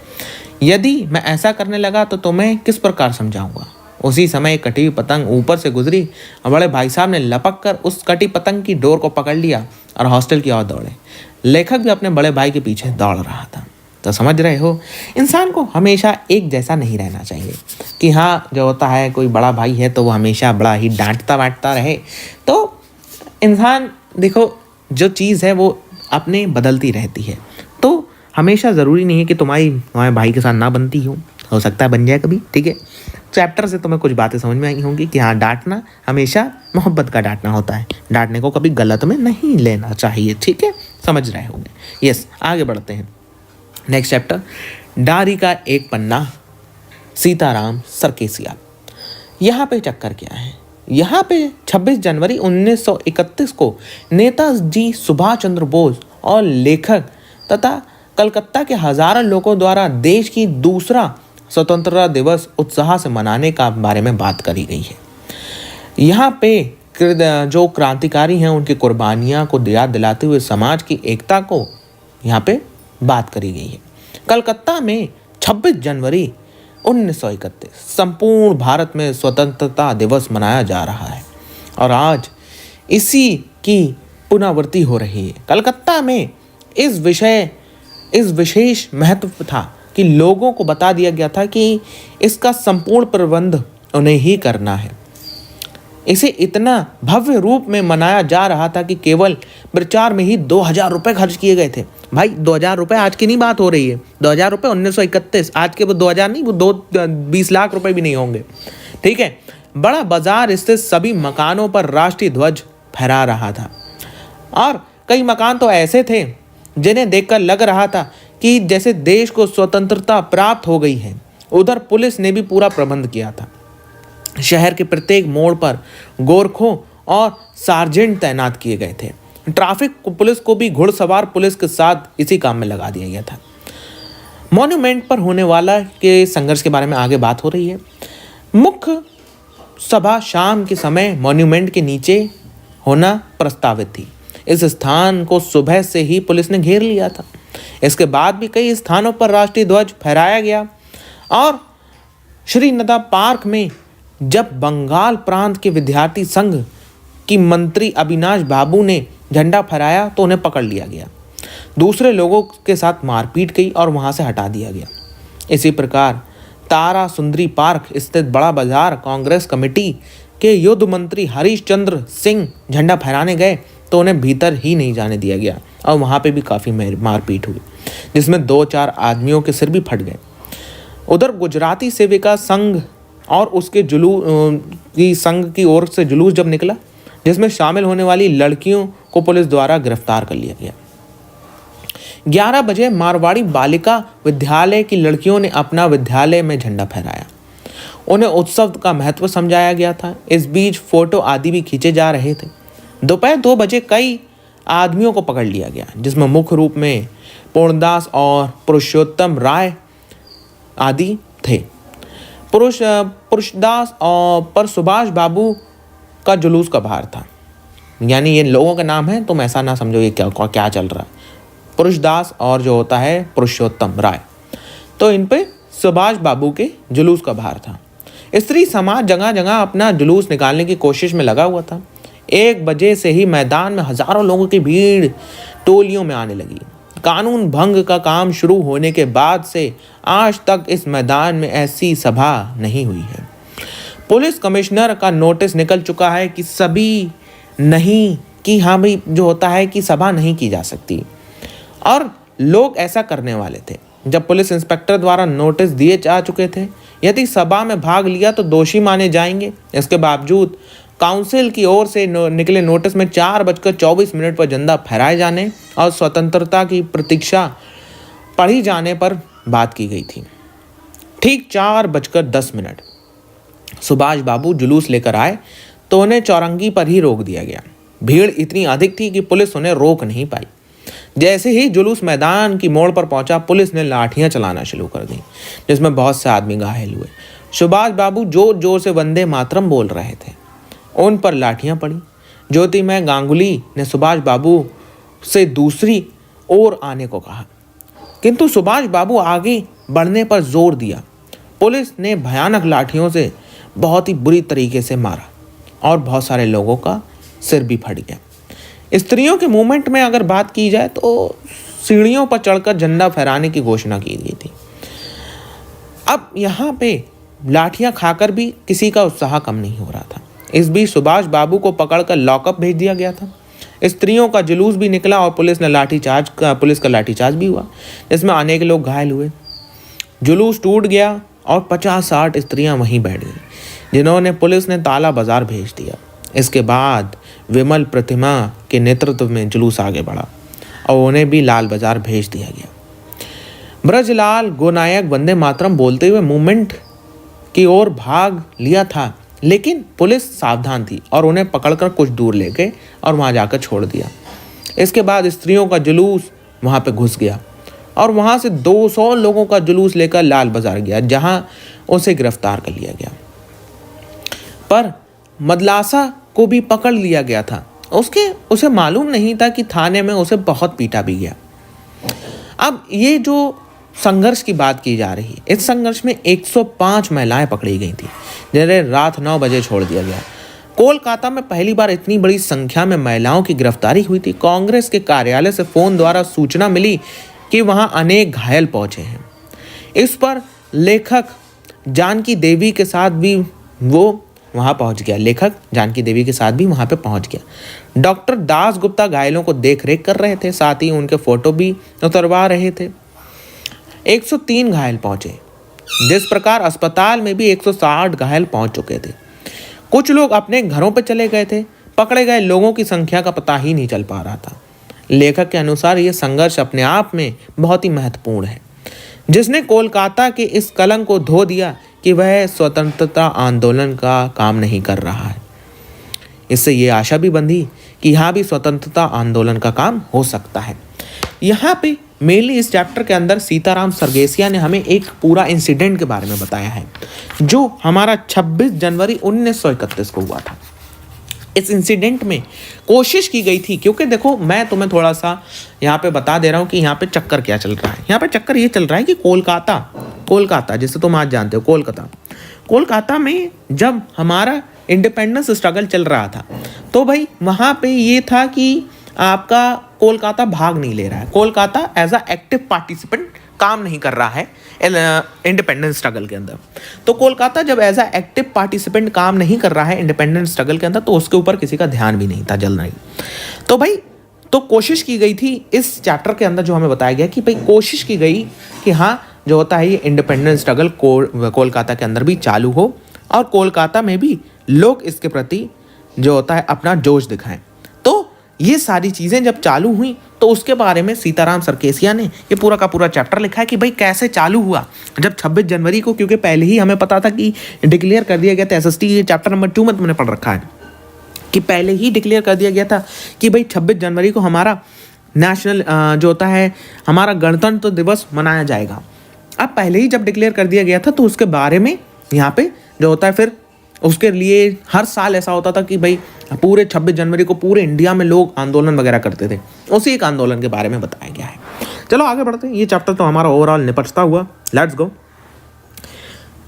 यदि मैं ऐसा करने लगा तो तुम्हें किस प्रकार समझाऊंगा। उसी समय एक कटी हुई पतंग ऊपर से गुजरी और बड़े भाई साहब ने लपक कर उस कटी पतंग की डोर को पकड़ लिया और हॉस्टल की ओर दौड़े। लेखक भी अपने बड़े भाई के पीछे दौड़ रहा था। तो समझ रहे हो, इंसान को हमेशा एक जैसा नहीं रहना चाहिए कि हाँ जो होता है कोई बड़ा भाई है तो वो हमेशा बड़ा ही डांटता वाटता रहे। तो इंसान देखो, जो चीज़ है वो अपने बदलती रहती है। तो हमेशा ज़रूरी नहीं है कि तुम्हारे भाई के साथ ना बनती हो सकता है बन जाए कभी। ठीक है, चैप्टर से तुम्हें कुछ बातें समझ में आई होंगी कि हाँ, डांटना हमेशा मोहब्बत का डांटना होता है, डांटने को कभी गलत में नहीं लेना चाहिए। ठीक है, समझ रहे होंगे। यस, आगे बढ़ते हैं। नेक्स्ट चैप्टर, डायरी का एक पन्ना, सीताराम सरकेसिया। यहाँ पे चक्कर क्या है, यहाँ पे 26 जनवरी 1931 को नेताजी सुभाष चंद्र बोस और लेखक तथा कलकत्ता के हजारों लोगों द्वारा देश की दूसरा स्वतंत्रता दिवस उत्साह से मनाने का बारे में बात करी गई है। यहाँ पे जो क्रांतिकारी हैं उनकी कुर्बानियाँ को याद दिलाते हुए समाज की एकता को यहाँ पे बात करी गई है। कलकत्ता में 26 जनवरी 1931 संपूर्ण भारत में स्वतंत्रता दिवस मनाया जा रहा है और आज इसी की पुनरावृत्ति हो रही है। कलकत्ता में इस विशेष महत्व था कि लोगों को बता दिया गया था कि इसका संपूर्ण प्रबंध उन्हें ही करना है। इसे इतना भव्य रूप में मनाया जा रहा था कि केवल प्रचार में ही 2000 रुपये खर्च किए गए थे। भाई 2000 रुपये आज की नहीं बात हो रही है, 2000 रुपये 1931, आज के वो 2000 नहीं, वो 20 लाख रुपए भी नहीं होंगे। ठीक है, बड़ा बाजार स्थित सभी मकानों पर राष्ट्रीय ध्वज फहरा रहा था। और कई मकान तो ऐसे थे जिन्हें देखकर लग रहा था कि जैसे देश को स्वतंत्रता प्राप्त हो गई है। उधर पुलिस ने भी पूरा प्रबंध किया था। शहर के प्रत्येक मोड़ पर गोरखों और सार्जेंट तैनात किए गए थे। ट्रैफिक पुलिस को भी घुड़सवार पुलिस के साथ इसी काम में लगा दिया गया था। मॉन्यूमेंट पर होने वाला के संघर्ष के बारे में आगे बात हो रही है। मुख्य सभा शाम के समय मॉन्यूमेंट के नीचे होना प्रस्तावित थी। इस स्थान को सुबह से ही पुलिस ने घेर लिया था। इसके बाद भी कई स्थानों पर राष्ट्रीय ध्वज फहराया गया और श्रीनदा पार्क में जब बंगाल प्रांत के विद्यार्थी संघ की मंत्री अविनाश बाबू ने झंडा फहराया तो उन्हें पकड़ लिया गया। दूसरे लोगों के साथ मारपीट की और वहां से हटा दिया गया। इसी प्रकार तारा सुंदरी पार्क स्थित बड़ा बाजार कांग्रेस कमेटी के युद्ध मंत्री हरीश चंद्र सिंह झंडा फहराने गए तो उन्हें भीतर ही नहीं जाने दिया गया और वहां पे भी काफ़ी मारपीट हुई, जिसमें 2-4 आदमियों के सिर भी फट गए। उधर गुजराती सेविका संघ और उसके संघ की ओर से जुलूस जब निकला, जिसमें शामिल होने वाली लड़कियों को पुलिस द्वारा गिरफ्तार कर लिया गया। 11 बजे मारवाड़ी बालिका विद्यालय की लड़कियों ने अपना विद्यालय में झंडा फहराया। उन्हें उत्सव का महत्व समझाया गया था। इस बीच फोटो आदि भी खींचे जा रहे थे। दोपहर 2 बजे कई आदमियों को पकड़ लिया गया, जिसमें मुख्य रूप में पूर्णदास और पुरुषोत्तम राय आदि थे। पुरुषदास और पर सुभाष बाबू का जुलूस का बाहर था। यानी ये लोगों का नाम है, तुम ऐसा ना समझो ये क्या चल रहा है। पुरुषदास और जो होता है पुरुषोत्तम राय, तो इन पे सुभाष बाबू के जुलूस का बाहर था। स्त्री समाज जगह जगह अपना जुलूस निकालने की कोशिश में लगा हुआ था। 1 बजे से ही मैदान में हजारों लोगों की भीड़ टोलियों में आने लगी। कानून भंग का काम शुरू होने के बाद से आज तक इस मैदान में ऐसी सभा नहीं हुई है। पुलिस कमिश्नर का नोटिस निकल चुका है कि हाँ भाई जो होता है कि सभा नहीं की जा सकती, और लोग ऐसा करने वाले थे। जब पुलिस इंस्पेक्टर द्वारा नोटिस दिए जा चुके थे, यदि सभा में भाग लिया तो दोषी माने जाएंगे। इसके बावजूद काउंसिल की ओर से निकले नोटिस में 4:24 पर झंडा फहराए जाने और स्वतंत्रता की प्रतीक्षा पढ़ी जाने पर बात की गई थी। ठीक 4:10 सुभाष बाबू जुलूस लेकर आए तो उन्हें चौरंगी पर ही रोक दिया गया। भीड़ इतनी अधिक थी कि पुलिस उन्हें रोक नहीं पाई। जैसे ही जुलूस मैदान की मोड़ पर पहुंचा, पुलिस ने लाठियां चलाना शुरू कर दी, जिसमें बहुत से आदमी घायल हुए। सुभाष बाबू जोर जोर से वंदे मातरम बोल रहे थे, उन पर लाठियां पड़ी। ज्योतिमय गांगुली ने सुभाष बाबू से दूसरी ओर आने को कहा, किंतु सुभाष बाबू आगे बढ़ने पर जोर दिया। पुलिस ने भयानक लाठियों से बहुत ही बुरी तरीके से मारा और बहुत सारे लोगों का सिर भी फट गया। स्त्रियों के मूवमेंट में अगर बात की जाए तो सीढ़ियों पर चढ़कर झंडा फहराने की घोषणा की गई थी। अब यहाँ पे लाठियां खाकर भी किसी का उत्साह कम नहीं हो रहा था। इस बीच सुभाष बाबू को पकड़कर लॉकअप भेज दिया गया था। स्त्रियों का जुलूस भी निकला और पुलिस का लाठीचार्ज भी हुआ, जिसमें अनेक लोग घायल हुए। जुलूस टूट गया और 50-60 स्त्रियां वहीं बैठ गईं, जिन्होंने पुलिस ने ताला बाजार भेज दिया। इसके बाद विमल प्रतिमा के नेतृत्व में जुलूस आगे बढ़ा और उन्हें भी लाल बाजार भेज दिया गया। ब्रजलाल गोनायक वंदे मातरम बोलते हुए मूवमेंट की ओर भाग लिया था, लेकिन पुलिस सावधान थी और उन्हें पकड़कर कुछ दूर ले गए और वहां जाकर छोड़ दिया। इसके बाद स्त्रियों का जुलूस वहां पे घुस गया और वहां से 200 लोगों का जुलूस लेकर लाल बाजार गया, जहां उसे गिरफ्तार कर लिया गया। पर मदलासा को भी पकड़ लिया गया था। उसे मालूम नहीं था कि थाने में उसे बहुत पीटा भी गया। अब ये जो संघर्ष की बात की जा रही है, इस संघर्ष में 105 महिलाएं पकड़ी गई थी, जिन्हें रात 9 बजे छोड़ दिया गया। कोलकाता में पहली बार इतनी बड़ी संख्या में महिलाओं की गिरफ्तारी हुई थी। कांग्रेस के कार्यालय से फोन द्वारा सूचना मिली कि वहां अनेक घायल पहुंचे हैं। इस पर लेखक जानकी देवी के साथ भी वहां पहुंच गया। डॉक्टर दास गुप्ता घायलों को देख रेख कर रहे थे, साथ ही उनके फोटो भी उतरवा रहे थे। 103 घायल पहुंचे। जिस प्रकार अस्पताल में भी 160 घायल पहुंच चुके थे। कुछ लोग अपने घरों पर चले गए थे, पकड़े गए लोगों की संख्या का पता ही नहीं चल पा रहा था। लेखक के अनुसार यह संघर्ष अपने आप में बहुत ही महत्वपूर्ण है, जिसने कोलकाता के इस कलंक को धो दिया कि वह स्वतंत्रता आंदोलन का काम नहीं कर रहा है। इससे ये आशा भी बंधी कि यहाँ भी स्वतंत्रता आंदोलन का काम हो सकता है। यहाँ पे मेनली इस चैप्टर के अंदर सीताराम सरगेसिया ने हमें एक पूरा इंसिडेंट के बारे में बताया है, जो हमारा 26 जनवरी 1931 को हुआ था। इस इंसिडेंट में कोशिश की गई थी, क्योंकि देखो मैं तुम्हें थोड़ा सा यहाँ पे बता दे रहा हूँ कि यहाँ पे चक्कर क्या चल रहा है। यहाँ पे चक्कर ये चल रहा है कि कोलकाता जिसे तुम आज जानते हो, कोलकाता में जब हमारा इंडिपेंडेंस स्ट्रगल चल रहा था, तो भाई वहाँ पे ये था कि आपका कोलकाता भाग नहीं ले रहा है। Kolkata as a active participant काम नहीं कर रहा है इंडिपेंडेंस स्ट्रगल के अंदर। तो कोलकाता जब एज अ एक्टिव पार्टिसिपेंट काम नहीं कर रहा है इंडिपेंडेंस स्ट्रगल के अंदर, तो उसके ऊपर किसी का ध्यान भी नहीं था, जल रही। तो भाई तो कोशिश की गई थी इस चैप्टर के अंदर, जो हमें बताया गया कि भाई कोशिश की गई कि हाँ जो होता है ये इंडिपेंडेंस स्ट्रगल कोलकाता के अंदर भी चालू हो और कोलकाता में भी लोग इसके प्रति जो होता है अपना जोश दिखाएं। तो ये सारी चीज़ें जब चालू हुई तो उसके बारे में सीताराम सरकेसिया ने ये पूरा का पूरा चैप्टर लिखा है कि भाई कैसे चालू हुआ। जब 26 जनवरी को, क्योंकि पहले ही हमें पता था कि डिक्लेयर कर दिया गया था, SST ये चैप्टर नंबर 2 में तुमने पढ़ रखा है कि पहले ही डिक्लेयर कर दिया गया था कि भाई 26 जनवरी को हमारा नेशनल जो होता है हमारा गणतंत्र दिवस मनाया जाएगा। अब पहले ही जब डिक्लेयर कर दिया गया था तो उसके बारे में यहाँ पे जो होता है फिर उसके लिए हर साल ऐसा होता था कि भाई पूरे 26 जनवरी को पूरे इंडिया में लोग आंदोलन वगैरह करते थे। उसी एक आंदोलन के बारे में बताया गया है। चलो आगे बढ़ते हैं। ये चैप्टर तो हमारा ओवरऑल निपटता हुआ, लेट्स गो।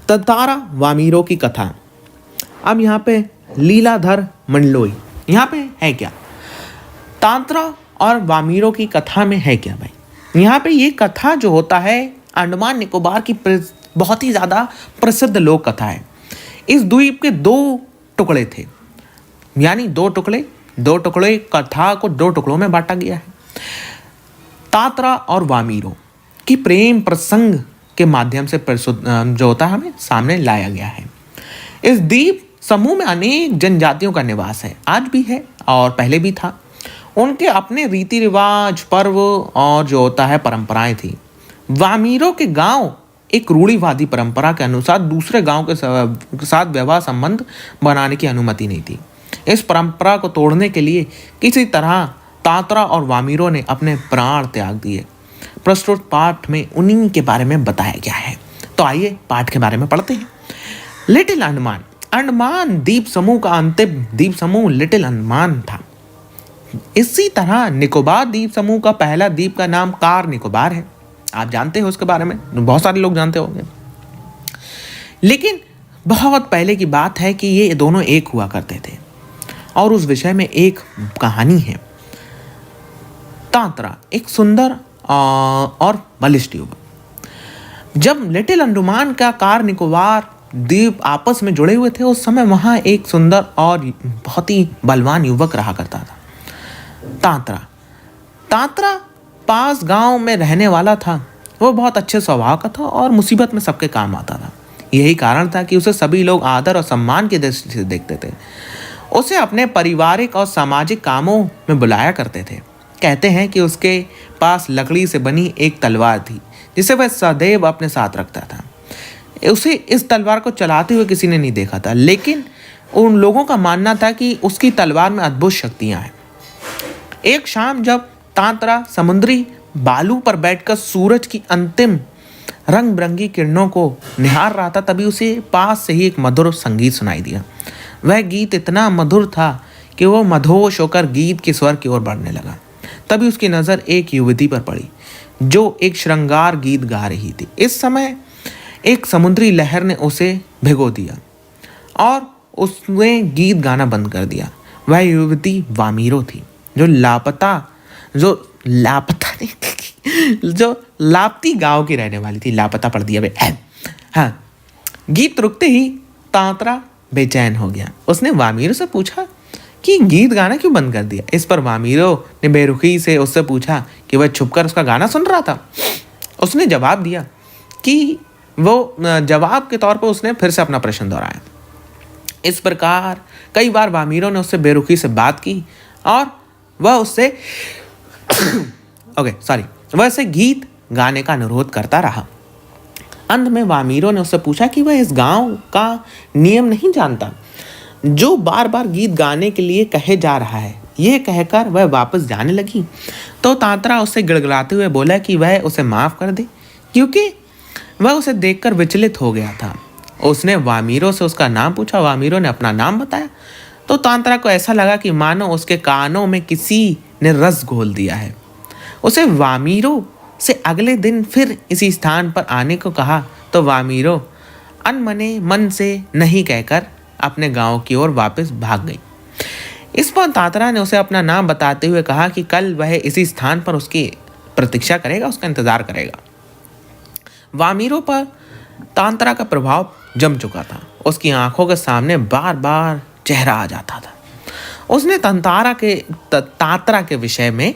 तांत्रा वामीरो की कथा। अब यहाँ पे लीलाधर मंडलोई, यहाँ पे है क्या? तांत्रा और वामीरो की कथा में है क्या भाई? यहाँ पे ये कथा जो होता है अंडमान निकोबार की बहुत ही ज़्यादा प्रसिद्ध लोक कथा है। इस द्वीप के 2 टुकड़े थे, यानी 2 टुकड़े कथा को 2 टुकड़ों में बांटा गया है। तांत्रा और वामीरो की प्रेम प्रसंग के माध्यम से जो होता है हमें सामने लाया गया है। इस द्वीप समूह में अनेक जनजातियों का निवास है, आज भी है और पहले भी था। उनके अपने रीति रिवाज, पर्व और जो होता है परंपराएं थी। वामीरो के गांव एक रूढ़िवादी परंपरा के अनुसार दूसरे गांव के साथ वैवाहिक संबंध बनाने की अनुमति नहीं थी। इस परंपरा को तोड़ने के लिए किसी तरह तांत्रा और वामीरो ने अपने प्राण त्याग दिए। प्रस्तुत पाठ में उन्हीं के बारे में बताया गया है। तो आइए पाठ के बारे में पढ़ते हैं। लिटिल अंडमान, अंडमान द्वीप समूह का अंतिम द्वीप समूह लिटिल अंडमान था। इसी तरह निकोबार द्वीप समूह का पहला द्वीप का नाम कार निकोबार है। आप जानते हो उसके बारे में, बहुत सारे लोग जानते होंगे। लेकिन बहुत पहले की बात है कि ये दोनों एक हुआ करते थे और उस विषय में एक कहानी है। तांत्रा एक सुंदर और बलिष्ठ युवक। जब लिटिल अंडमान का कार निकोबार द्वीप आपस में जुड़े हुए थे, उस समय वहाँ एक सुंदर और बहुत ही बलवान युवक रहा करता था, तांत्रा पास गांव में रहने वाला था। वो बहुत अच्छे स्वभाव का था और मुसीबत में सबके काम आता था। यही कारण था कि उसे सभी लोग आदर और सम्मान की दृष्टि से देखते थे। उसे अपने पारिवारिक और सामाजिक कामों में बुलाया करते थे। कहते हैं कि उसके पास लकड़ी से बनी एक तलवार थी जिसे वह सदैव अपने साथ रखता था। उसे इस तलवार को चलाते हुए किसी ने नहीं देखा था, लेकिन उन लोगों का मानना था कि उसकी तलवार में अद्भुत शक्तियां हैं। एक शाम जब तांत्रा समुद्री बालू पर बैठकर सूरज की अंतिम रंग बिरंगी किरणों को निहार रहा था, तभी उसे पास से ही एक मधुर संगीत सुनाई दिया। वह गीत इतना मधुर था कि वो मधोश होकर गीत के स्वर की ओर बढ़ने लगा। तभी उसकी नज़र एक युवती पर पड़ी जो एक श्रृंगार गीत गा रही थी। इस समय एक समुद्री लहर ने उसे भिगो दिया और उसने गीत गाना बंद कर दिया। वह युवती वामीरो थी जो लापती गांव की रहने वाली थी। लापता पढ़ दिया बे। हाँ, गीत रुकते ही तांत्रा बेचैन हो गया। उसने वामीरो से पूछा कि गीत गाना क्यों बंद कर दिया। इस पर वामीरो ने बेरुखी से उससे पूछा कि वह छुपकर उसका गाना सुन रहा था। उसने जवाब दिया कि वो जवाब के तौर पर उसने फिर से अपना प्रश्न दोहराया। इस प्रकार कई बार वामीरो ने उससे बेरुखी से बात की और वह उससे वह उससे गीत गाने का अनुरोध करता रहा। अंत में वामीरो ने उससे पूछा कि वह इस गांव का नियम नहीं जानता जो बार बार गीत गाने के लिए कहे जा रहा है। यह कहकर वह वापस जाने लगी तो तांत्रा उससे गिड़गिड़ाते हुए बोला कि वह उसे माफ कर दे क्योंकि वह उसे देखकर विचलित हो गया था। उसने वामीरो से उसका नाम पूछा। वामीरो ने अपना नाम बताया तो तांत्रा को ऐसा लगा कि मानो उसके कानों में किसी ने रस घोल दिया है। उसे वामीरो से अगले दिन फिर इसी स्थान पर आने को कहा तो वामीरो अनमने मन से नहीं कहकर अपने गांव की ओर वापस भाग गई। इस पर तांत्रा ने उसे अपना नाम बताते हुए कहा कि कल वह इसी स्थान पर उसकी प्रतीक्षा करेगा, उसका इंतजार करेगा। वामीरो पर तांत्रा का प्रभाव जम चुका था। उसकी आंखों के सामने बार बार चेहरा आ जाता था। उसने तांत्रा के विषय में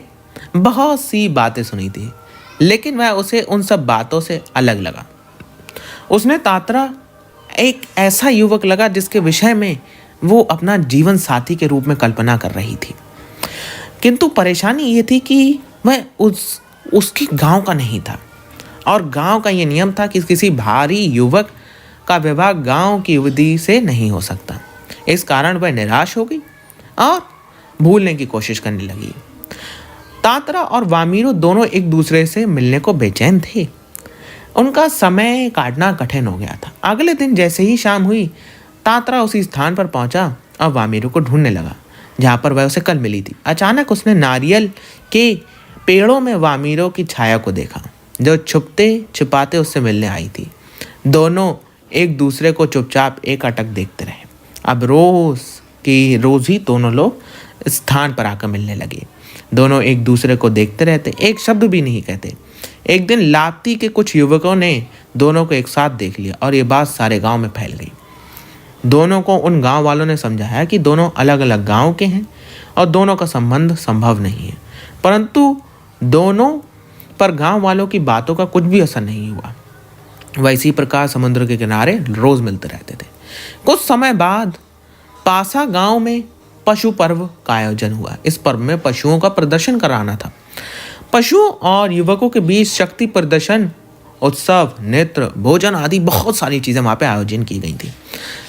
बहुत सी बातें सुनी थी लेकिन वह उसे उन सब बातों से अलग लगा। उसने तांत्रा एक ऐसा युवक लगा जिसके विषय में वो अपना जीवन साथी के रूप में कल्पना कर रही थी, किंतु परेशानी ये थी कि वह उसके गांव का नहीं था और गांव का ये नियम था कि किसी भारी युवक का विवाह गांव की युवती से नहीं हो सकता। इस कारण वह निराश हो गई और भूलने की कोशिश करने लगी। तांत्रा और वामीरो दोनों एक दूसरे से मिलने को बेचैन थे। उनका समय काटना कठिन हो गया था। अगले दिन जैसे ही शाम हुई तांत्रा उसी स्थान पर पहुंचा और वामीरो को ढूंढने लगा जहां पर वह उसे कल मिली थी। अचानक उसने नारियल के पेड़ों में वामीरो की छाया को देखा जो छुपते छिपाते उससे मिलने आई थी। दोनों एक दूसरे को चुपचाप एक अटक देखते रहे। अब रोज ही दोनों लोग स्थान पर आकर मिलने लगे। दोनों एक दूसरे को देखते रहते, एक शब्द भी नहीं कहते। एक दिन लाप्ती के कुछ युवकों ने दोनों को एक साथ देख लिया और ये बात सारे गांव में फैल गई। दोनों को उन गांव वालों ने समझाया कि दोनों अलग अलग गांव के हैं और दोनों का संबंध संभव नहीं है, परंतु दोनों पर गांव वालों की बातों का कुछ भी असर नहीं हुआ। वह इसी प्रकार समुद्र के किनारे रोज मिलते रहते थे। कुछ समय बाद पासा गांव में पशु पर्व का आयोजन हुआ। इस पर्व में पशुओं का प्रदर्शन कराना था। पशुओं और युवकों के बीच शक्ति प्रदर्शन, उत्सव, नृत्य, भोजन आदि बहुत सारी चीजें वहां पे आयोजन की गई थी।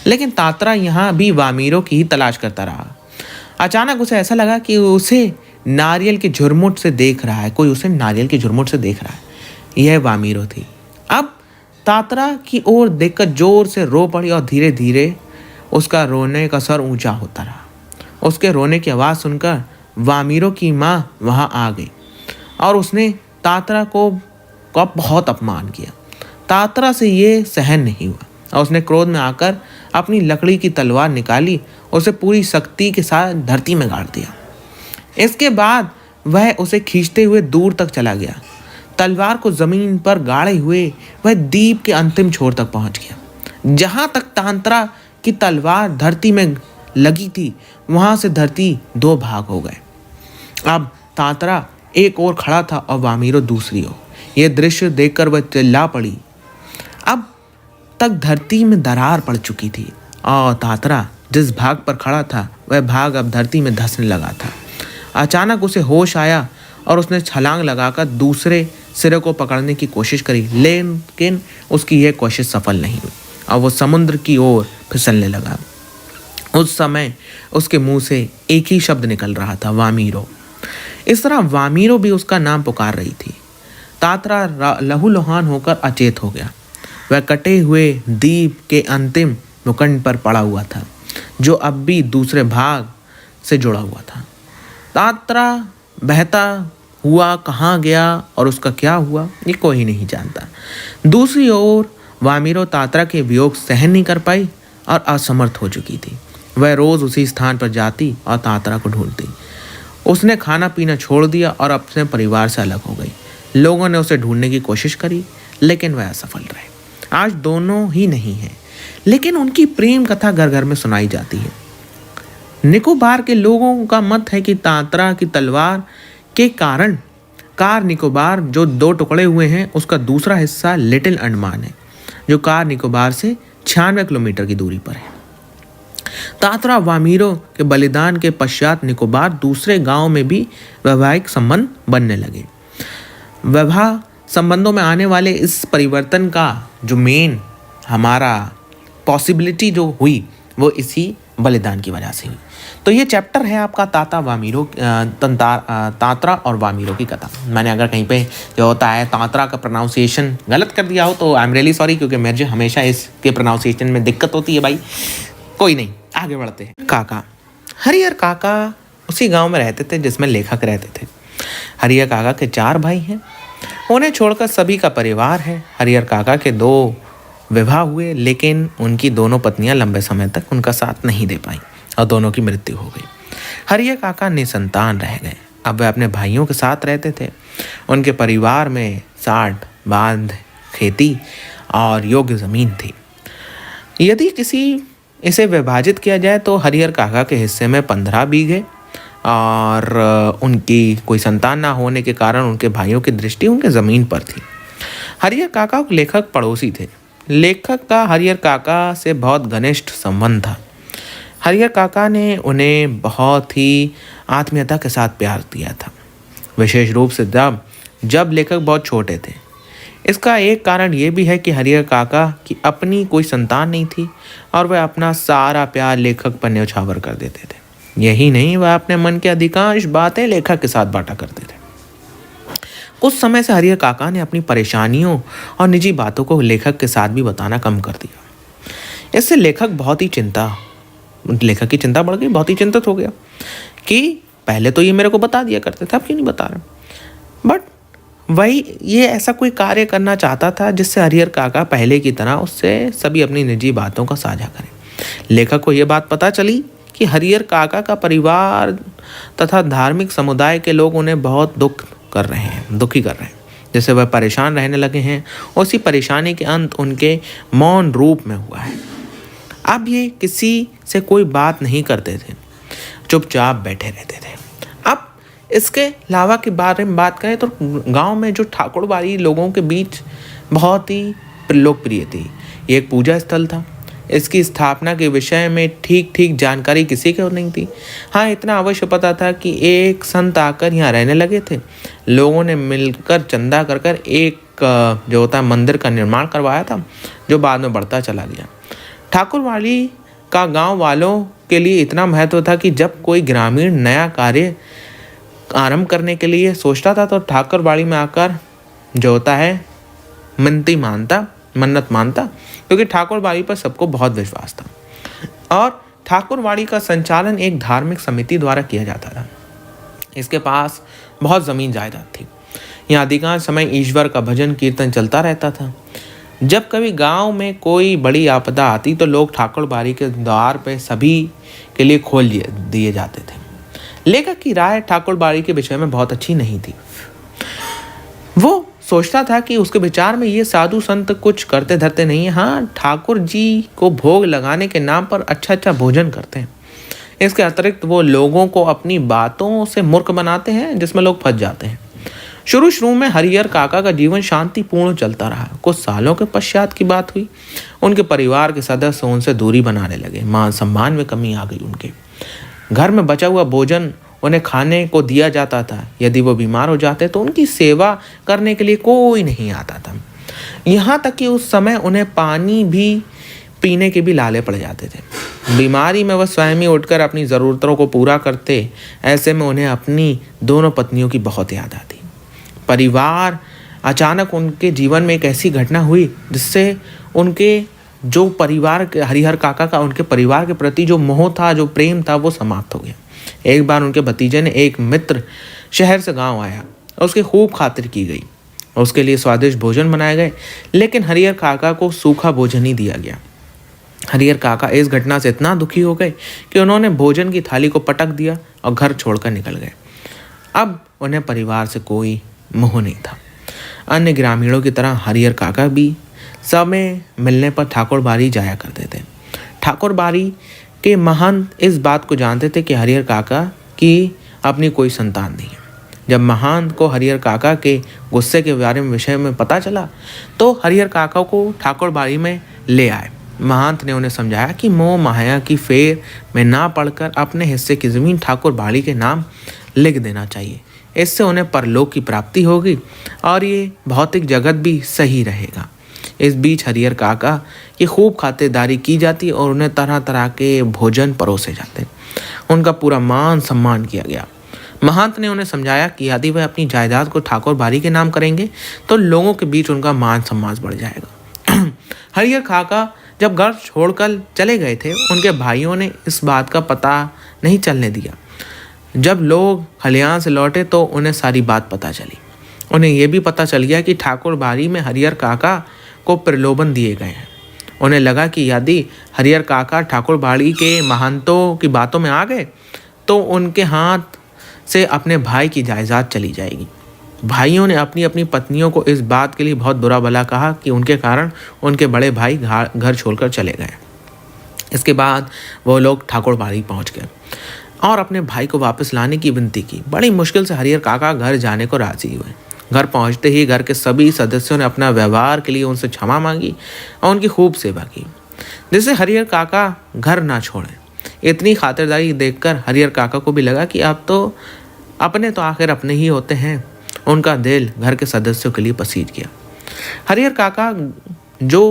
लेकिन तांत्रा यहाँ भी वामीरो की ही तलाश करता रहा। अचानक उसे ऐसा लगा कि उसे नारियल के झुरमुट से देख रहा है, कोई उसे नारियल के झुरमुट से देख रहा है। यह वामीरो थी। अब तांत्रा की ओर देखकर जोर से रो पड़ी और धीरे धीरे उसका रोने का स्वर ऊंचा होता रहा। उसके रोने की आवाज़ सुनकर वामीरो की माँ वहां आ गई और उसने तांत्रा को बहुत अपमान किया। तांत्रा से ये सहन नहीं हुआ और उसने क्रोध में आकर अपनी लकड़ी की तलवार निकाली और उसे पूरी शक्ति के साथ धरती में गाड़ दिया। इसके बाद वह उसे खींचते हुए दूर तक चला गया। तलवार को जमीन पर गाड़े हुए वह द्वीप के अंतिम छोर तक पहुंच गया। जहां तक तांत्रा की तलवार धरती में लगी थी वहां से धरती दो भाग हो गए। अब तांत्रा एक ओर खड़ा था और वामीरो दूसरी ओर। यह दृश्य देखकर वह चिल्ला पड़ी। अब तक धरती में दरार पड़ चुकी थी और तांत्रा जिस भाग पर खड़ा था वह भाग अब धरती में धंसने लगा था। अचानक उसे होश आया और उसने छलांग लगाकर दूसरे सिरे को पकड़ने की कोशिश करी, लेकिन उसकी यह कोशिश सफल नहीं हुई और वो समुद्र की ओर फिसलने लगा। उस समय उसके मुंह से एक ही शब्द निकल रहा था, वामीरो। इस तरह वामीरो भी उसका नाम पुकार रही थी। तांत्रा लहूलुहान होकर अचेत हो गया। वह कटे हुए द्वीप के अंतिम भूखंड पर पड़ा हुआ था जो अब भी दूसरे भाग से जुड़ा हुआ था। तांत्रा बहता हुआ कहाँ गया और उसका क्या हुआ ये कोई नहीं जानता। दूसरी ओर वामीरो तांत्रा के वियोग सहन नहीं कर पाई और असमर्थ हो चुकी थी। वह रोज उसी स्थान पर जाती और तांत्रा को ढूंढती। उसने खाना पीना छोड़ दिया और अपने परिवार से अलग हो गई। लोगों ने उसे ढूंढने की कोशिश करी लेकिन वह असफल रहे। आज दोनों ही नहीं हैं, लेकिन उनकी प्रेम कथा घर घर में सुनाई जाती है। निकोबार के लोगों का मत है कि तांत्रा की तलवार के कारण कार निकोबार जो दो टुकड़े हुए हैं उसका दूसरा हिस्सा लिटिल अंडमान है जो कार निकोबार से 96 किलोमीटर की दूरी पर है। तात्रा वामीरों के बलिदान के पश्चात निकोबार दूसरे गांव में भी वैवाहिक संबंध बनने लगे। वैवाह संबंधों में आने वाले इस परिवर्तन का जो मेन हमारा पॉसिबिलिटी जो हुई वो इसी बलिदान की वजह से हुई। तो ये चैप्टर है आपका तात्रा और वामीरों की कथा। मैंने अगर कहीं पे जो होता है तात्रा का प्रोनाउंसिएशन गलत कर दिया हो तो आई एम रियली सॉरी, क्योंकि मुझे हमेशा इसके प्रोनाउंसिएशन में दिक्कत होती है भाई। कोई नहीं, आगे बढ़ते हैं। काका हरिहर काका उसी गांव में रहते थे जिसमें लेखक रहते थे। हरिहर काका के 4 भाई हैं, उन्हें छोड़कर सभी का परिवार है। हरिहर काका के 2 विवाह हुए, लेकिन उनकी दोनों पत्नियां लंबे समय तक उनका साथ नहीं दे पाई और दोनों की मृत्यु हो गई। हरिहर काका निसंतान रह गए। अब वे अपने भाइयों के साथ रहते थे। उनके परिवार में 60 बांध खेती और योग्य ज़मीन थी। यदि इसे विभाजित किया जाए तो हरिहर काका के हिस्से में 15 बीघे, और उनकी कोई संतान ना होने के कारण उनके भाइयों की दृष्टि उनके ज़मीन पर थी। हरिहर काका लेखक पड़ोसी थे। लेखक का हरिहर काका से बहुत घनिष्ठ संबंध था। हरिहर काका ने उन्हें बहुत ही आत्मीयता के साथ प्यार दिया था, विशेष रूप से जब लेखक बहुत छोटे थे। इसका एक कारण ये भी है कि हरिहर काका की अपनी कोई संतान नहीं थी और वह अपना सारा प्यार लेखक पर न्यौछावर कर देते थे। यही नहीं, वह अपने मन की अधिकांश बातें लेखक के साथ बांटा करते थे। कुछ समय से हरिहर काका ने अपनी परेशानियों और निजी बातों को लेखक के साथ भी बताना कम कर दिया। इससे लेखक की चिंता बढ़ गई, बहुत ही चिंतित हो गया कि पहले तो ये मेरे को बता दिया करते थे, अब क्यों नहीं बता रहे। बट वही ये ऐसा कोई कार्य करना चाहता था जिससे हरिहर काका पहले की तरह उससे सभी अपनी निजी बातों का साझा करें। लेखक को यह बात पता चली कि हरिहर काका का परिवार तथा धार्मिक समुदाय के लोग उन्हें बहुत दुखी कर रहे हैं, जिससे वह परेशान रहने लगे हैं। उसी परेशानी के अंत उनके मौन रूप में हुआ है। अब ये किसी से कोई बात नहीं करते थे, चुपचाप बैठे रहते थे। अब इसके अलावा के बारे में बात करें तो गांव में जो ठाकुरबाड़ी लोगों के बीच बहुत ही लोकप्रिय थी। ये एक पूजा स्थल था। इसकी स्थापना के विषय में ठीक जानकारी किसी को नहीं थी। हाँ, इतना अवश्य पता था कि एक संत आकर यहाँ रहने लगे थे। लोगों ने मिलकर चंदा कर एक जो होता है मंदिर का निर्माण करवाया था, जो बाद में बढ़ता चला गया। ठाकुरवाड़ी का गांव वालों के लिए इतना महत्व था कि जब कोई ग्रामीण नया कार्य आरंभ करने के लिए सोचता था तो ठाकुरवाड़ी में आकर जो होता है मन्नत मानता, क्योंकि ठाकुरवाड़ी पर सबको बहुत विश्वास था। और ठाकुरवाड़ी का संचालन एक धार्मिक समिति द्वारा किया जाता था। इसके पास बहुत ज़मीन जायदाद थी। यहाँ अधिकांश समय ईश्वर का भजन कीर्तन चलता रहता था। जब कभी गांव में कोई बड़ी आपदा आती तो लोग ठाकुरबाड़ी के द्वार पे सभी के लिए खोल दिए जाते थे। लेखक की राय ठाकुरबाड़ी के विषय में बहुत अच्छी नहीं थी। वो सोचता था कि उसके विचार में ये साधु संत कुछ करते धरते नहीं है। हाँ, ठाकुर जी को भोग लगाने के नाम पर अच्छा भोजन करते हैं। इसके अतिरिक्त वो लोगों को अपनी बातों से मूर्ख बनाते हैं, जिसमें लोग फंस जाते हैं। शुरू में हरिहर काका का जीवन शांतिपूर्ण चलता रहा। कुछ सालों के पश्चात की बात हुई। उनके परिवार के सदस्य उनसे दूरी बनाने लगे। मान सम्मान में कमी आ गई। उनके घर में बचा हुआ भोजन उन्हें खाने को दिया जाता था। यदि वो बीमार हो जाते तो उनकी सेवा करने के लिए कोई नहीं आता था। यहाँ तक कि उस समय उन्हें पानी भी पीने के भी लाले पड़ जाते थे। बीमारी में वह स्वयं ही उठकर अपनी ज़रूरतों को पूरा करते। ऐसे में उन्हें अपनी दोनों पत्नियों की बहुत याद आती। अचानक उनके जीवन में एक ऐसी घटना हुई जिससे उनके जो परिवार के हरिहर काका का उनके परिवार के प्रति जो मोह था, जो प्रेम था, वो समाप्त हो गया। एक बार उनके भतीजे ने एक मित्र शहर से गांव आया और उसकी खूब खातिर की गई और उसके लिए स्वादिष्ट भोजन बनाए गए, लेकिन हरिहर काका को सूखा भोजन ही दिया गया। हरिहर काका इस घटना से इतना दुखी हो गए कि उन्होंने भोजन की थाली को पटक दिया और घर छोड़कर निकल गए। अब उन्हें परिवार से कोई मोह नहीं था। अन्य ग्रामीणों की तरह हरिहर काका भी समय मिलने पर ठाकुरबाड़ी जाया करते थे। ठाकुरबाड़ी के महंत इस बात को जानते थे कि हरिहर काका की अपनी कोई संतान नहीं है। जब महंत को हरिहर काका के गुस्से के बारे में विषय में पता चला तो हरिहर काका को ठाकुरबाड़ी में ले आए महंत ने उन्हें समझाया कि मोह माया की फेर में ना पड़कर अपने हिस्से की जमीन ठाकुर बाड़ी के नाम लिख देना चाहिए। इससे उन्हें परलोक की प्राप्ति होगी और ये भौतिक जगत भी सही रहेगा। इस बीच हरिहर काका की खूब खातिरदारी की जाती और उन्हें तरह तरह के भोजन परोसे जाते। उनका पूरा मान सम्मान किया गया। महंत ने उन्हें समझाया कि यदि वह अपनी जायदाद को ठाकुर बाड़ी के नाम करेंगे तो लोगों के बीच उनका मान सम्मान बढ़ जाएगा। हरिहर काका जब घर छोड़कर चले गए थे, उनके भाइयों ने इस बात का पता नहीं चलने दिया। जब लोग खलियान से लौटे तो उन्हें सारी बात पता चली। उन्हें यह भी पता चल गया कि ठाकुर बाड़ी में हरिहर काका को प्रलोभन दिए गए हैं। उन्हें लगा कि यदि हरिहर काका ठाकुर बाड़ी के महंतों की बातों में आ गए तो उनके हाथ से अपने भाई की जायदाद चली जाएगी। भाइयों ने अपनी अपनी पत्नियों को इस बात के लिए बहुत बुरा भला कहा कि उनके कारण उनके बड़े भाई घर छोड़कर चले गए। इसके बाद वो लोग ठाकुर बाड़ी पहुंच गए और अपने भाई को वापस लाने की विनती की। बड़ी मुश्किल से हरिहर काका घर जाने को राजी हुए। घर पहुंचते ही घर के सभी सदस्यों ने अपना व्यवहार के लिए उनसे क्षमा मांगी और उनकी खूब सेवा की, जिससे हरिहर काका घर ना छोड़े। इतनी खातिरदारी देखकर हरिहर काका को भी लगा कि अब तो अपने तो आखिर अपने ही होते हैं। उनका दिल घर के सदस्यों के लिए पसीज गया। हरिहर काका जो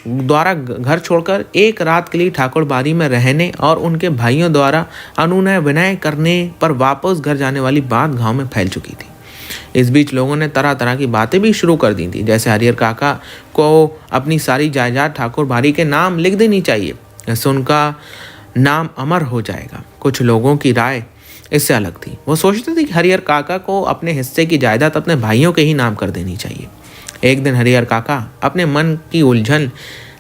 द्वारा घर छोड़कर एक रात के लिए ठाकुर बाड़ी में रहने और उनके भाइयों द्वारा अनुनय विनय करने पर वापस घर जाने वाली बात गांव में फैल चुकी थी। इस बीच लोगों ने तरह तरह की बातें भी शुरू कर दी थी, जैसे हरिहर काका को अपनी सारी जायदाद ठाकुर बाड़ी के नाम लिख देनी चाहिए, इससे उनका नाम अमर हो जाएगा। कुछ लोगों की राय इससे अलग थी। वो सोचते थे कि हरिहर काका को अपने हिस्से की जायदाद अपने भाइयों के ही नाम कर देनी चाहिए। एक दिन हरिहर काका अपने मन की उलझन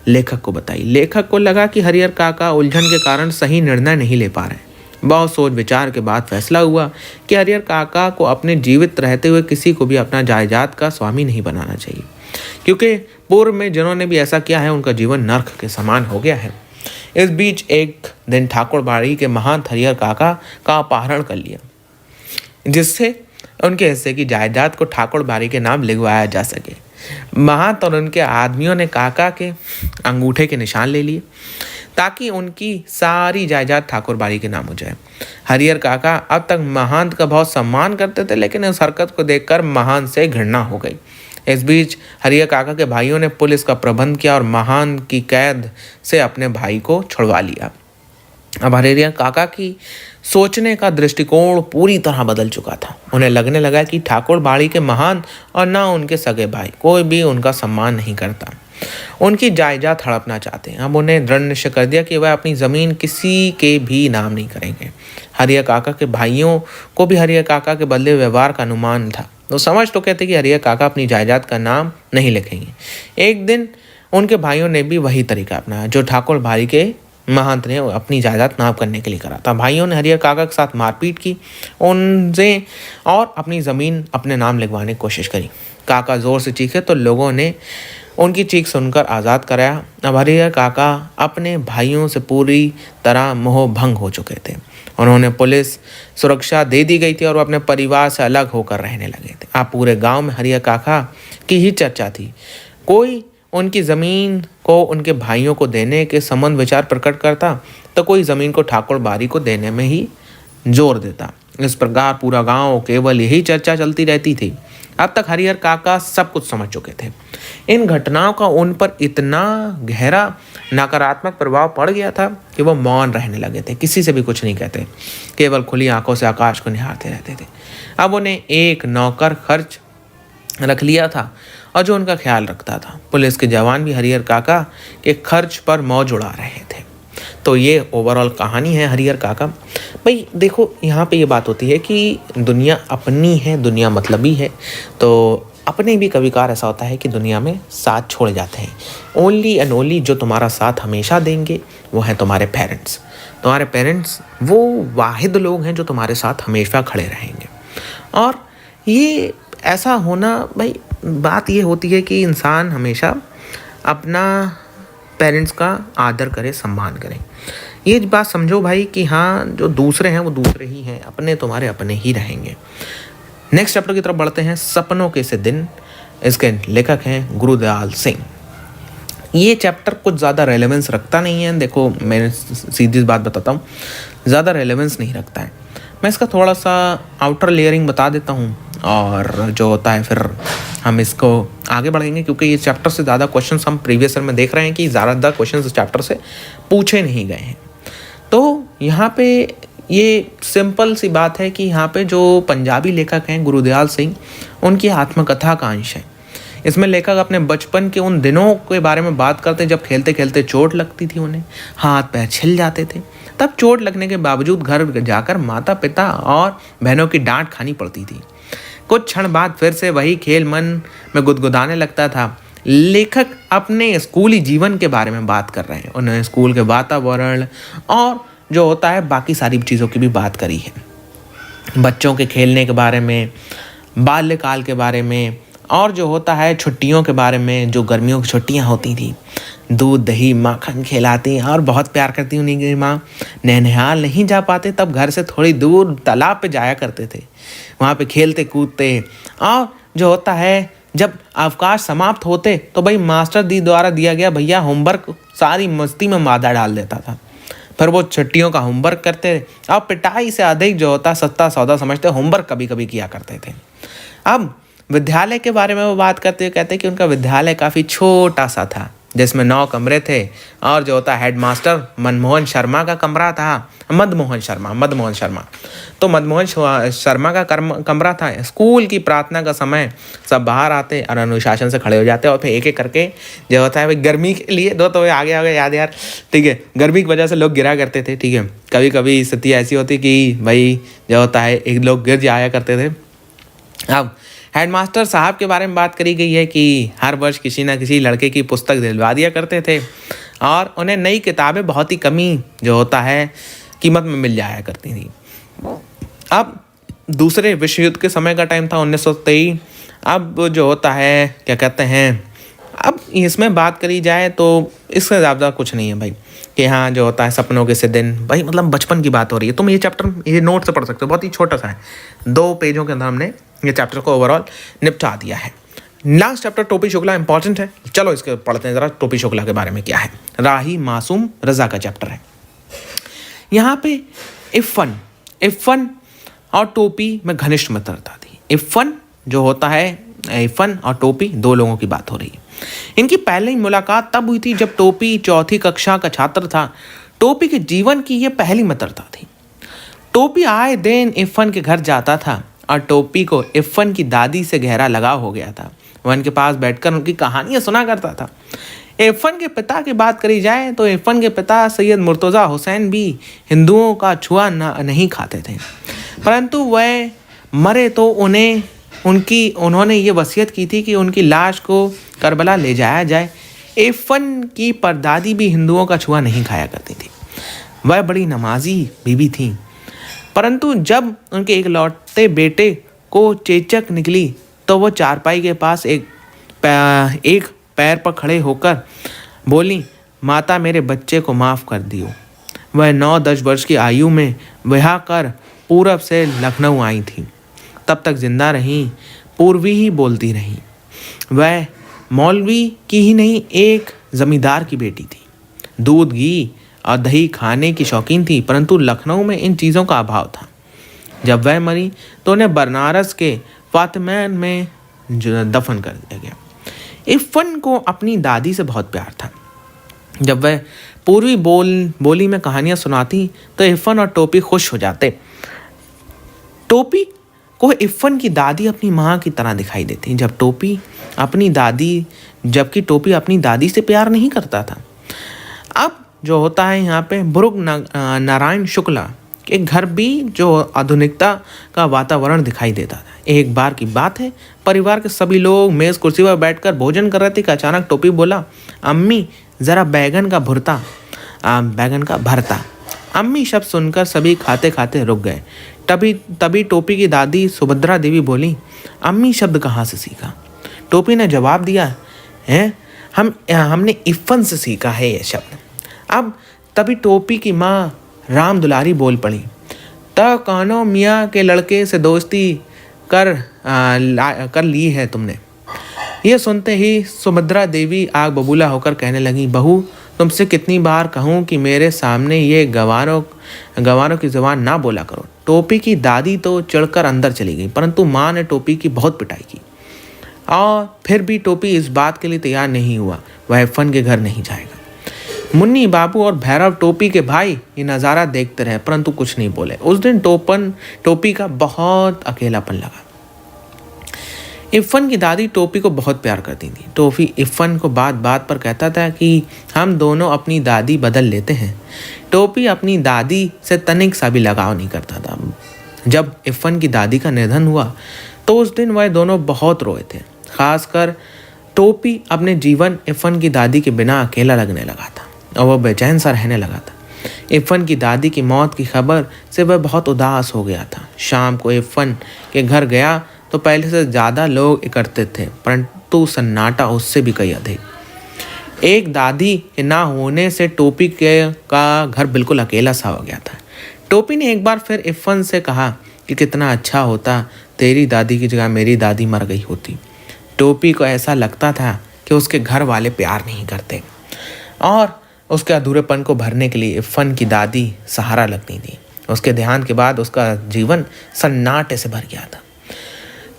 लेखक को बताई। लेखक को लगा कि हरिहर काका उलझन के कारण सही निर्णय नहीं ले पा रहे। बहुत सोच विचार के बाद फैसला हुआ कि हरिहर काका को अपने जीवित रहते हुए किसी को भी अपना जायदाद का स्वामी नहीं बनाना चाहिए, क्योंकि पूर्व में जिन्होंने भी ऐसा किया है उनका जीवन नर्क के समान हो गया है। इस बीच एक दिन ठाकुर बाड़ी के महंत हरिहर काका का अपहरण कर लिया, जिससे उनके हिस्से की जायदाद को ठाकुर बाड़ी के नाम लिखवाया जा सके। महंत और उनके आदमियों ने काका के अंगूठे के निशान ले लिए ताकि उनकी सारी जायदाद ठाकुर बाड़ी के नाम हो जाए। हरिहर काका अब तक महंत का बहुत सम्मान करते थे, लेकिन इस हरकत को देखकर महंत से घृणा हो गई। इस बीच हरिहर काका के भाइयों ने पुलिस का प्रबंध किया और महंत की कैद से अपने भाई को छुड़वा लिया। अब हरिहर काका की सोचने का दृष्टिकोण पूरी तरह बदल चुका था। उन्हें लगने लगा कि ठाकुर बाड़ी के महंत और ना उनके सगे भाई कोई भी उनका सम्मान नहीं करता, उनकी जायदाद हड़पना चाहते हैं। अब उन्हें दृढ़ निश्चय कर दिया कि वह अपनी ज़मीन किसी के भी नाम नहीं करेंगे। हरिहर काका के भाइयों को भी हरिहर काका के बदले व्यवहार का अनुमान था। तो समझ तो कहते कि हरिहर काका अपनी जायदाद का नाम नहीं लिखेंगे। एक दिन उनके भाइयों ने भी वही तरीका अपनाया जो ठाकुर बाड़ी के महंत ने अपनी जायदाद नाप करने के लिए करा था। भाइयों ने हरिहर काका के साथ मारपीट की उनसे और अपनी ज़मीन अपने नाम लिखवाने की कोशिश करी। काका ज़ोर से चीखे तो लोगों ने उनकी चीख सुनकर आज़ाद कराया। अब हरिहर काका अपने भाइयों से पूरी तरह मोह भंग हो चुके थे। उन्होंने पुलिस सुरक्षा दे दी गई थी और वो अपने परिवार से अलग होकर रहने लगे थे। अब पूरे गांव में हरिहर काका की ही चर्चा थी। कोई उनकी ज़मीन को उनके भाइयों को देने के संबंध विचार प्रकट करता तो कोई ज़मीन को ठाकुर बाड़ी को देने में ही जोर देता। इस प्रकार पूरा गांव केवल यही चर्चा चलती रहती थी। अब तक हरिहर काका सब कुछ समझ चुके थे। इन घटनाओं का उन पर इतना गहरा नकारात्मक प्रभाव पड़ गया था कि वो मौन रहने लगे थे, किसी से भी कुछ नहीं कहते, केवल खुली आंखों से आकाश को निहारते रहते थे। अब उन्हें एक नौकर खर्च रख लिया था और जो उनका ख्याल रखता था। पुलिस के जवान भी हरिहर काका के खर्च पर मौज उड़ा रहे थे। तो ये ओवरऑल कहानी है हरिहर काका। भाई देखो, यहाँ पे ये बात होती है कि दुनिया अपनी है, दुनिया मतलबी है। तो अपने भी कभी कभार ऐसा होता है कि दुनिया में साथ छोड़ जाते हैं। ओनली एंड ओनली जो तुम्हारा साथ हमेशा देंगे वो हैं तुम्हारे पेरेंट्स। तुम्हारे पेरेंट्स वो वाहिद लोग हैं जो तुम्हारे साथ हमेशा खड़े रहेंगे। और ये ऐसा होना, भाई बात ये होती है कि इंसान हमेशा अपना पेरेंट्स का आदर करे, सम्मान करे। ये बात समझो भाई कि हाँ, जो दूसरे हैं वो दूसरे ही हैं, अपने तुम्हारे अपने ही रहेंगे। नेक्स्ट चैप्टर की तरफ बढ़ते हैं, सपनों के से दिन। इसके लेखक हैं गुरुदयाल सिंह। ये चैप्टर कुछ ज़्यादा रेलेवेंस रखता नहीं है। देखो मैं सीधी बात बताता हूँ, ज़्यादा रेलेवेंस नहीं रखता है। मैं इसका थोड़ा सा आउटर लेयरिंग बता देता हूँ और जो होता है फिर हम इसको आगे बढ़ेंगे, क्योंकि ये चैप्टर से ज़्यादा क्वेश्चंस हम प्रीवियस ईयर में देख रहे हैं कि ज़्यादा क्वेश्चंस इस चैप्टर से पूछे नहीं गए हैं। तो यहाँ पे ये सिंपल सी बात है कि यहाँ पे जो पंजाबी लेखक हैं गुरुदयाल सिंह, उनकी आत्मकथा का अंश है। इसमें लेखक अपने बचपन के उन दिनों के बारे में बात करते जब खेलते खेलते चोट लगती थी, उन्हें हाथ पैर छिल जाते थे। तब चोट लगने के बावजूद घर जाकर माता पिता और बहनों की डांट खानी पड़ती थी। कुछ क्षण बाद फिर से वही खेल मन में गुदगुदाने लगता था। लेखक अपने स्कूली जीवन के बारे में बात कर रहे हैं। उन्होंने स्कूल के वातावरण और जो होता है बाकी सारी चीज़ों की भी बात करी है। बच्चों के खेलने के बारे में, बाल्यकाल के बारे में और जो होता है छुट्टियों के बारे में, जो गर्मियों की छुट्टियां होती थी, दूध दही माखन खिलाती और बहुत प्यार करती उन्हीं की माँ। नैनिहाल नहीं जा पाते तब घर से थोड़ी दूर तालाब पे जाया करते थे, वहाँ पे खेलते कूदते। और जो होता है जब अवकाश समाप्त होते तो भाई मास्टर दी द्वारा दिया गया भैया होमवर्क सारी मस्ती में मादा डाल देता था। फिर वो छुट्टियों का होमवर्क करते और पिटाई से अधिक जो होता सस्ता सौदा समझते होमवर्क कभी कभी किया करते थे। अब विद्यालय के बारे में वो बात करते हुए कहते हैं कि उनका विद्यालय काफ़ी छोटा सा था, जिसमें 9 कमरे थे और जो होता हेडमास्टर मनमोहन शर्मा का कमरा था। मदमोहन शर्मा तो मदमोहन शर्मा का कमरा था। स्कूल की प्रार्थना का समय सब बाहर आते और अनुशासन से खड़े हो जाते और फिर एक एक करके जो होता है भाई गर्मी के लिए दो तो आगे याद यार, ठीक है, गर्मी की वजह से लोग गिरा करते थे, ठीक है। कभी कभी स्थिति ऐसी होती कि भाई जो होता है एक लोग गिर जाया करते थे। अब हेडमास्टर साहब के बारे में बात करी गई है कि हर वर्ष किसी न किसी लड़के की पुस्तक दिलवा दिया करते थे और उन्हें नई किताबें बहुत ही कमी जो होता है कीमत में मिल जाया करती थी। अब दूसरे विश्व युद्ध के समय का टाइम था 1923। अब जो होता है क्या कहते हैं, अब इसमें बात करी जाए तो इससे ज़्यादा कुछ नहीं है भाई कि हाँ जो होता है सपनों के से दिन, भाई मतलब बचपन की बात हो रही है। तुम ये चैप्टर ये नोट से पढ़ सकते हो, बहुत ही छोटा सा है, 2 पेजों के अंदर हमने ये चैप्टर को ओवरऑल निपटा दिया है। लास्ट चैप्टर टोपी शुक्ला इंपॉर्टेंट है, चलो इसके पढ़ते हैं ज़रा टोपी शुक्ला के बारे में क्या है। राही मासूम रजा का चैप्टर है। यहाँ पे इफ़न और टोपी में घनिष्ठ मित्रता थी। इफ़न जो होता है, इफ़न और टोपी 2 लोगों की बात हो रही है। इनकी पहली मुलाकात तब हुई थी जब टोपी 4th कक्षा का छात्र था। टोपी के जीवन की ये पहली मित्रता थी। टोपी आए दिन इफ़न के घर जाता था और टोपी को इफ़न की दादी से गहरा लगाव हो गया था। वह उनके पास बैठकर उनकी कहानियाँ सुना करता था। इफ़न के पिता की बात करी जाए तो इफ़न के पिता सैयद मुर्तज़ा हुसैन भी हिंदुओं का छुआ नहीं खाते थे, परंतु वह मरे तो उन्होंने ये वसीयत की थी कि उनकी लाश को करबला ले जाया जाए। इफ़न की परदादी भी हिंदुओं का छुआ नहीं खाया करती थी। वह बड़ी नमाजी बीबी थी, परंतु जब उनके एक लौटते बेटे को चेचक निकली तो वो चारपाई के पास एक पैर पर खड़े होकर बोली, माता मेरे बच्चे को माफ़ कर दियो। वह 9-10 वर्ष की आयु में ब्याह कर पूरब से लखनऊ आई थी। तब तक जिंदा रही, पूर्वी ही बोलती रही। वह मौलवी की ही नहीं एक जमींदार की बेटी थी। दूध घी और दही खाने की शौकीन थी, परंतु लखनऊ में इन चीज़ों का अभाव था। जब वह मरी तो उन्हें बनारस के फातिमैन में दफन कर दिया गया। इफ़न को अपनी दादी से बहुत प्यार था। जब वह पूर्वी बोली में कहानियाँ सुनाती तो इफ़न और टोपी खुश हो जाते। टोपी को इफ़न की दादी अपनी माँ की तरह दिखाई देती, जबकि टोपी अपनी दादी से प्यार नहीं करता था। अब जो होता है यहाँ पे बुरुक नारायण शुक्ला के घर भी जो आधुनिकता का वातावरण दिखाई देता था। एक बार की बात है, परिवार के सभी लोग मेज़ कुर्सी पर बैठकर भोजन कर रहे थे कि अचानक टोपी बोला, अम्मी ज़रा बैगन का भरता। अम्मी शब्द सुनकर सभी खाते खाते रुक गए। तभी टोपी की दादी सुभद्रा देवी बोली, अम्मी शब्द कहाँ से सीखा? टोपी ने जवाब दिया, हमने इफ़न से सीखा है ये शब्द। अब तभी टोपी की माँ राम दुलारी बोल पड़ी, तो कानो मियाँ के लड़के से दोस्ती कर ली है तुमने। ये सुनते ही सुभद्रा देवी आग बबूला होकर कहने लगी, बहू तुमसे कितनी बार कहूँ कि मेरे सामने ये गंवारों की जुबान ना बोला करो। टोपी की दादी तो चढ़कर अंदर चली गई, परंतु माँ ने टोपी की बहुत पिटाई की और फिर भी टोपी इस बात के लिए तैयार नहीं हुआ, वह इरफान के घर नहीं जाएगा। मुन्नी बाबू और भैरव टोपी के भाई ये नज़ारा देखते रहे, परंतु कुछ नहीं बोले। उस दिन टोपी का बहुत अकेलापन लगा। इरफान की दादी टोपी को बहुत प्यार करती थी। टोपी इरफान को बात बात पर कहता था कि हम दोनों अपनी दादी बदल लेते हैं। टोपी अपनी दादी से तनिक सा भी लगाव नहीं करता था। जब इरफान की दादी का निधन हुआ तो उस दिन वह दोनों बहुत रोए थे। खासकर टोपी अपने जीवन इरफान की दादी के बिना अकेला लगने लगा था और वह बेचैन सा रहने लगा था। इरफान की दादी की मौत की खबर से वह बहुत उदास हो गया था। शाम को इरफान के घर गया तो पहले से ज़्यादा लोग एकत्रित थे, परंतु सन्नाटा उससे भी कई अधिक। एक दादी के ना होने से टोपी का घर बिल्कुल अकेला सा हो गया था। टोपी ने एक बार फिर इरफान से कहा कि कितना अच्छा होता तेरी दादी की जगह मेरी दादी मर गई होती। टोपी को ऐसा लगता था कि उसके घर वाले प्यार नहीं करते और उसके अधूरेपन को भरने के लिए इरफान की दादी सहारा लगती थी। उसके देहांत के बाद उसका जीवन सन्नाटे से भर गया था।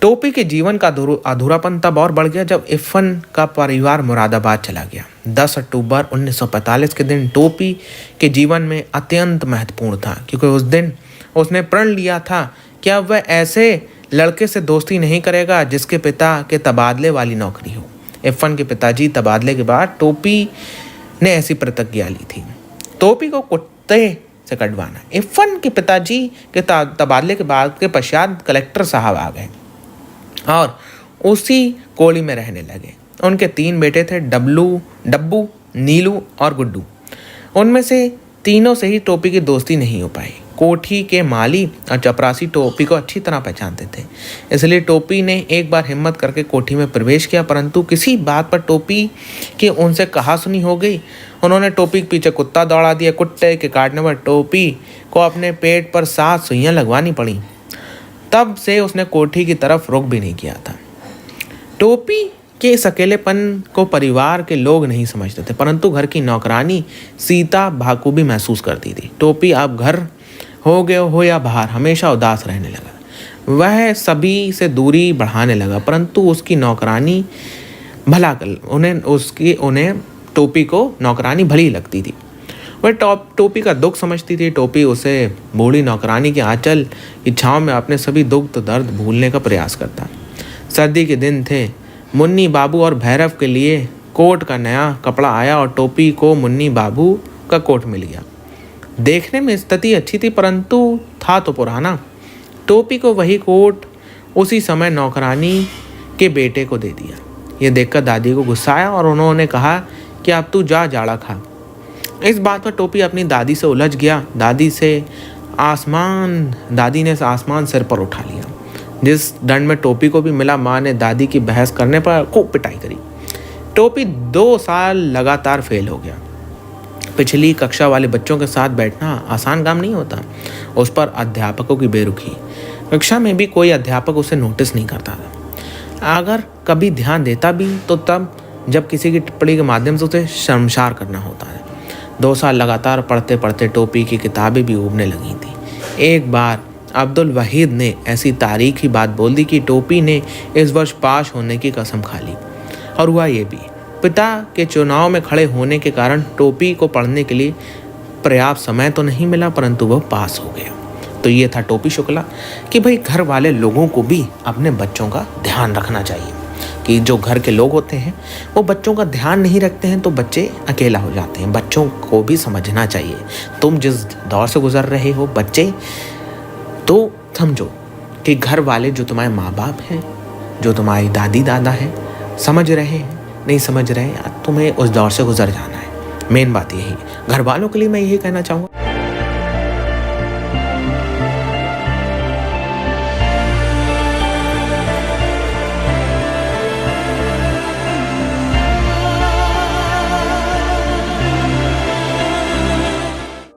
टोपी के जीवन का अधूरापन तब और बढ़ गया जब इरफान का परिवार मुरादाबाद चला गया। 10 अक्टूबर 1945 के दिन टोपी के जीवन में अत्यंत महत्वपूर्ण था, क्योंकि उस दिन उसने प्रण लिया था कि अब वह ऐसे लड़के से दोस्ती नहीं करेगा जिसके पिता के तबादले वाली नौकरी हो। इरफान के पिताजी तबादले के बाद टोपी ने ऐसी प्रतिज्ञा ली थी, टोपी को कुत्ते से कटवाना। इरफान के पिताजी के तबादले के बाद के पश्चात कलेक्टर साहब आ गए और उसी कोली में रहने लगे। उनके 3 बेटे थे, डब्बू, नीलू और गुड्डू। उनमें से तीनों से ही टोपी की दोस्ती नहीं हो पाई। कोठी के माली और चपरासी टोपी को अच्छी तरह पहचानते थे, इसलिए टोपी ने एक बार हिम्मत करके कोठी में प्रवेश किया, परंतु किसी बात पर टोपी की उनसे कहासुनी हो गई। उन्होंने टोपी के पीछे कुत्ता दौड़ा दिया। कुत्ते के काटने पर टोपी को अपने पेट पर 7 सुइयां लगवानी पड़ी। तब से उसने कोठी की तरफ रुख भी नहीं किया था। टोपी के इस अकेलेपन को परिवार के लोग नहीं समझते थे, परंतु घर की नौकरानी सीता बखूबी महसूस करती थी। टोपी अब घर हो गए हो या बाहर हमेशा उदास रहने लगा। वह सभी से दूरी बढ़ाने लगा, परंतु उसकी नौकरानी उन्हें टोपी को नौकरानी भली लगती थी। वह टोपी का दुख समझती थी। टोपी उसे बूढ़ी नौकरानी के आंचल की छांव में अपने सभी दुख तो दर्द भूलने का प्रयास करता। सर्दी के दिन थे। मुन्नी बाबू और भैरव के लिए कोट का नया कपड़ा आया और टोपी को मुन्नी बाबू का कोट मिल गया। देखने में स्थिति अच्छी थी, परंतु था तो पुराना। टोपी को वही कोट उसी समय नौकरानी के बेटे को दे दिया। ये देखकर दादी को गुस्सा आया और उन्होंने कहा कि अब तू जा जाड़ा खा। इस बात पर टोपी अपनी दादी से उलझ गया। दादी ने आसमान सिर पर उठा लिया। जिस दंड में टोपी को भी मिला, माँ ने दादी की बहस करने पर खूब पिटाई करी। टोपी 2 साल लगातार फेल हो गया। पिछली कक्षा वाले बच्चों के साथ बैठना आसान काम नहीं होता। उस पर अध्यापकों की बेरुखी। कक्षा में भी कोई अध्यापक उसे नोटिस नहीं करता था। अगर कभी ध्यान देता भी तो तब जब किसी की टिप्पणी के माध्यम से उसे शर्मसार करना होता है। 2 साल लगातार पढ़ते पढ़ते टोपी की किताबें भी उबने लगी थी। एक बार अब्दुल वहीद ने ऐसी तारीखी बात बोल दी कि टोपी ने इस वर्ष पास होने की कसम खा ली। और हुआ ये भी। पिता के चुनाव में खड़े होने के कारण टोपी को पढ़ने के लिए पर्याप्त समय तो नहीं मिला, परंतु वह पास हो गया। तो ये था टोपी शुक्ला कि भाई घर वाले लोगों को भी अपने बच्चों का ध्यान रखना चाहिए, कि जो घर के लोग होते हैं वो बच्चों का ध्यान नहीं रखते हैं तो बच्चे अकेला हो जाते हैं। बच्चों को भी समझना चाहिए, तुम जिस दौर से गुजर रहे हो बच्चे, तो समझो कि घर वाले जो तुम्हारे माँ बाप हैं, जो तुम्हारी दादी दादा हैं, समझ रहे हैं नहीं समझ रहे हैं, तुम्हें उस दौर से गुजर जाना है। मेन बात यही है। घर वालों के लिए मैं यही कहना चाहूँगा।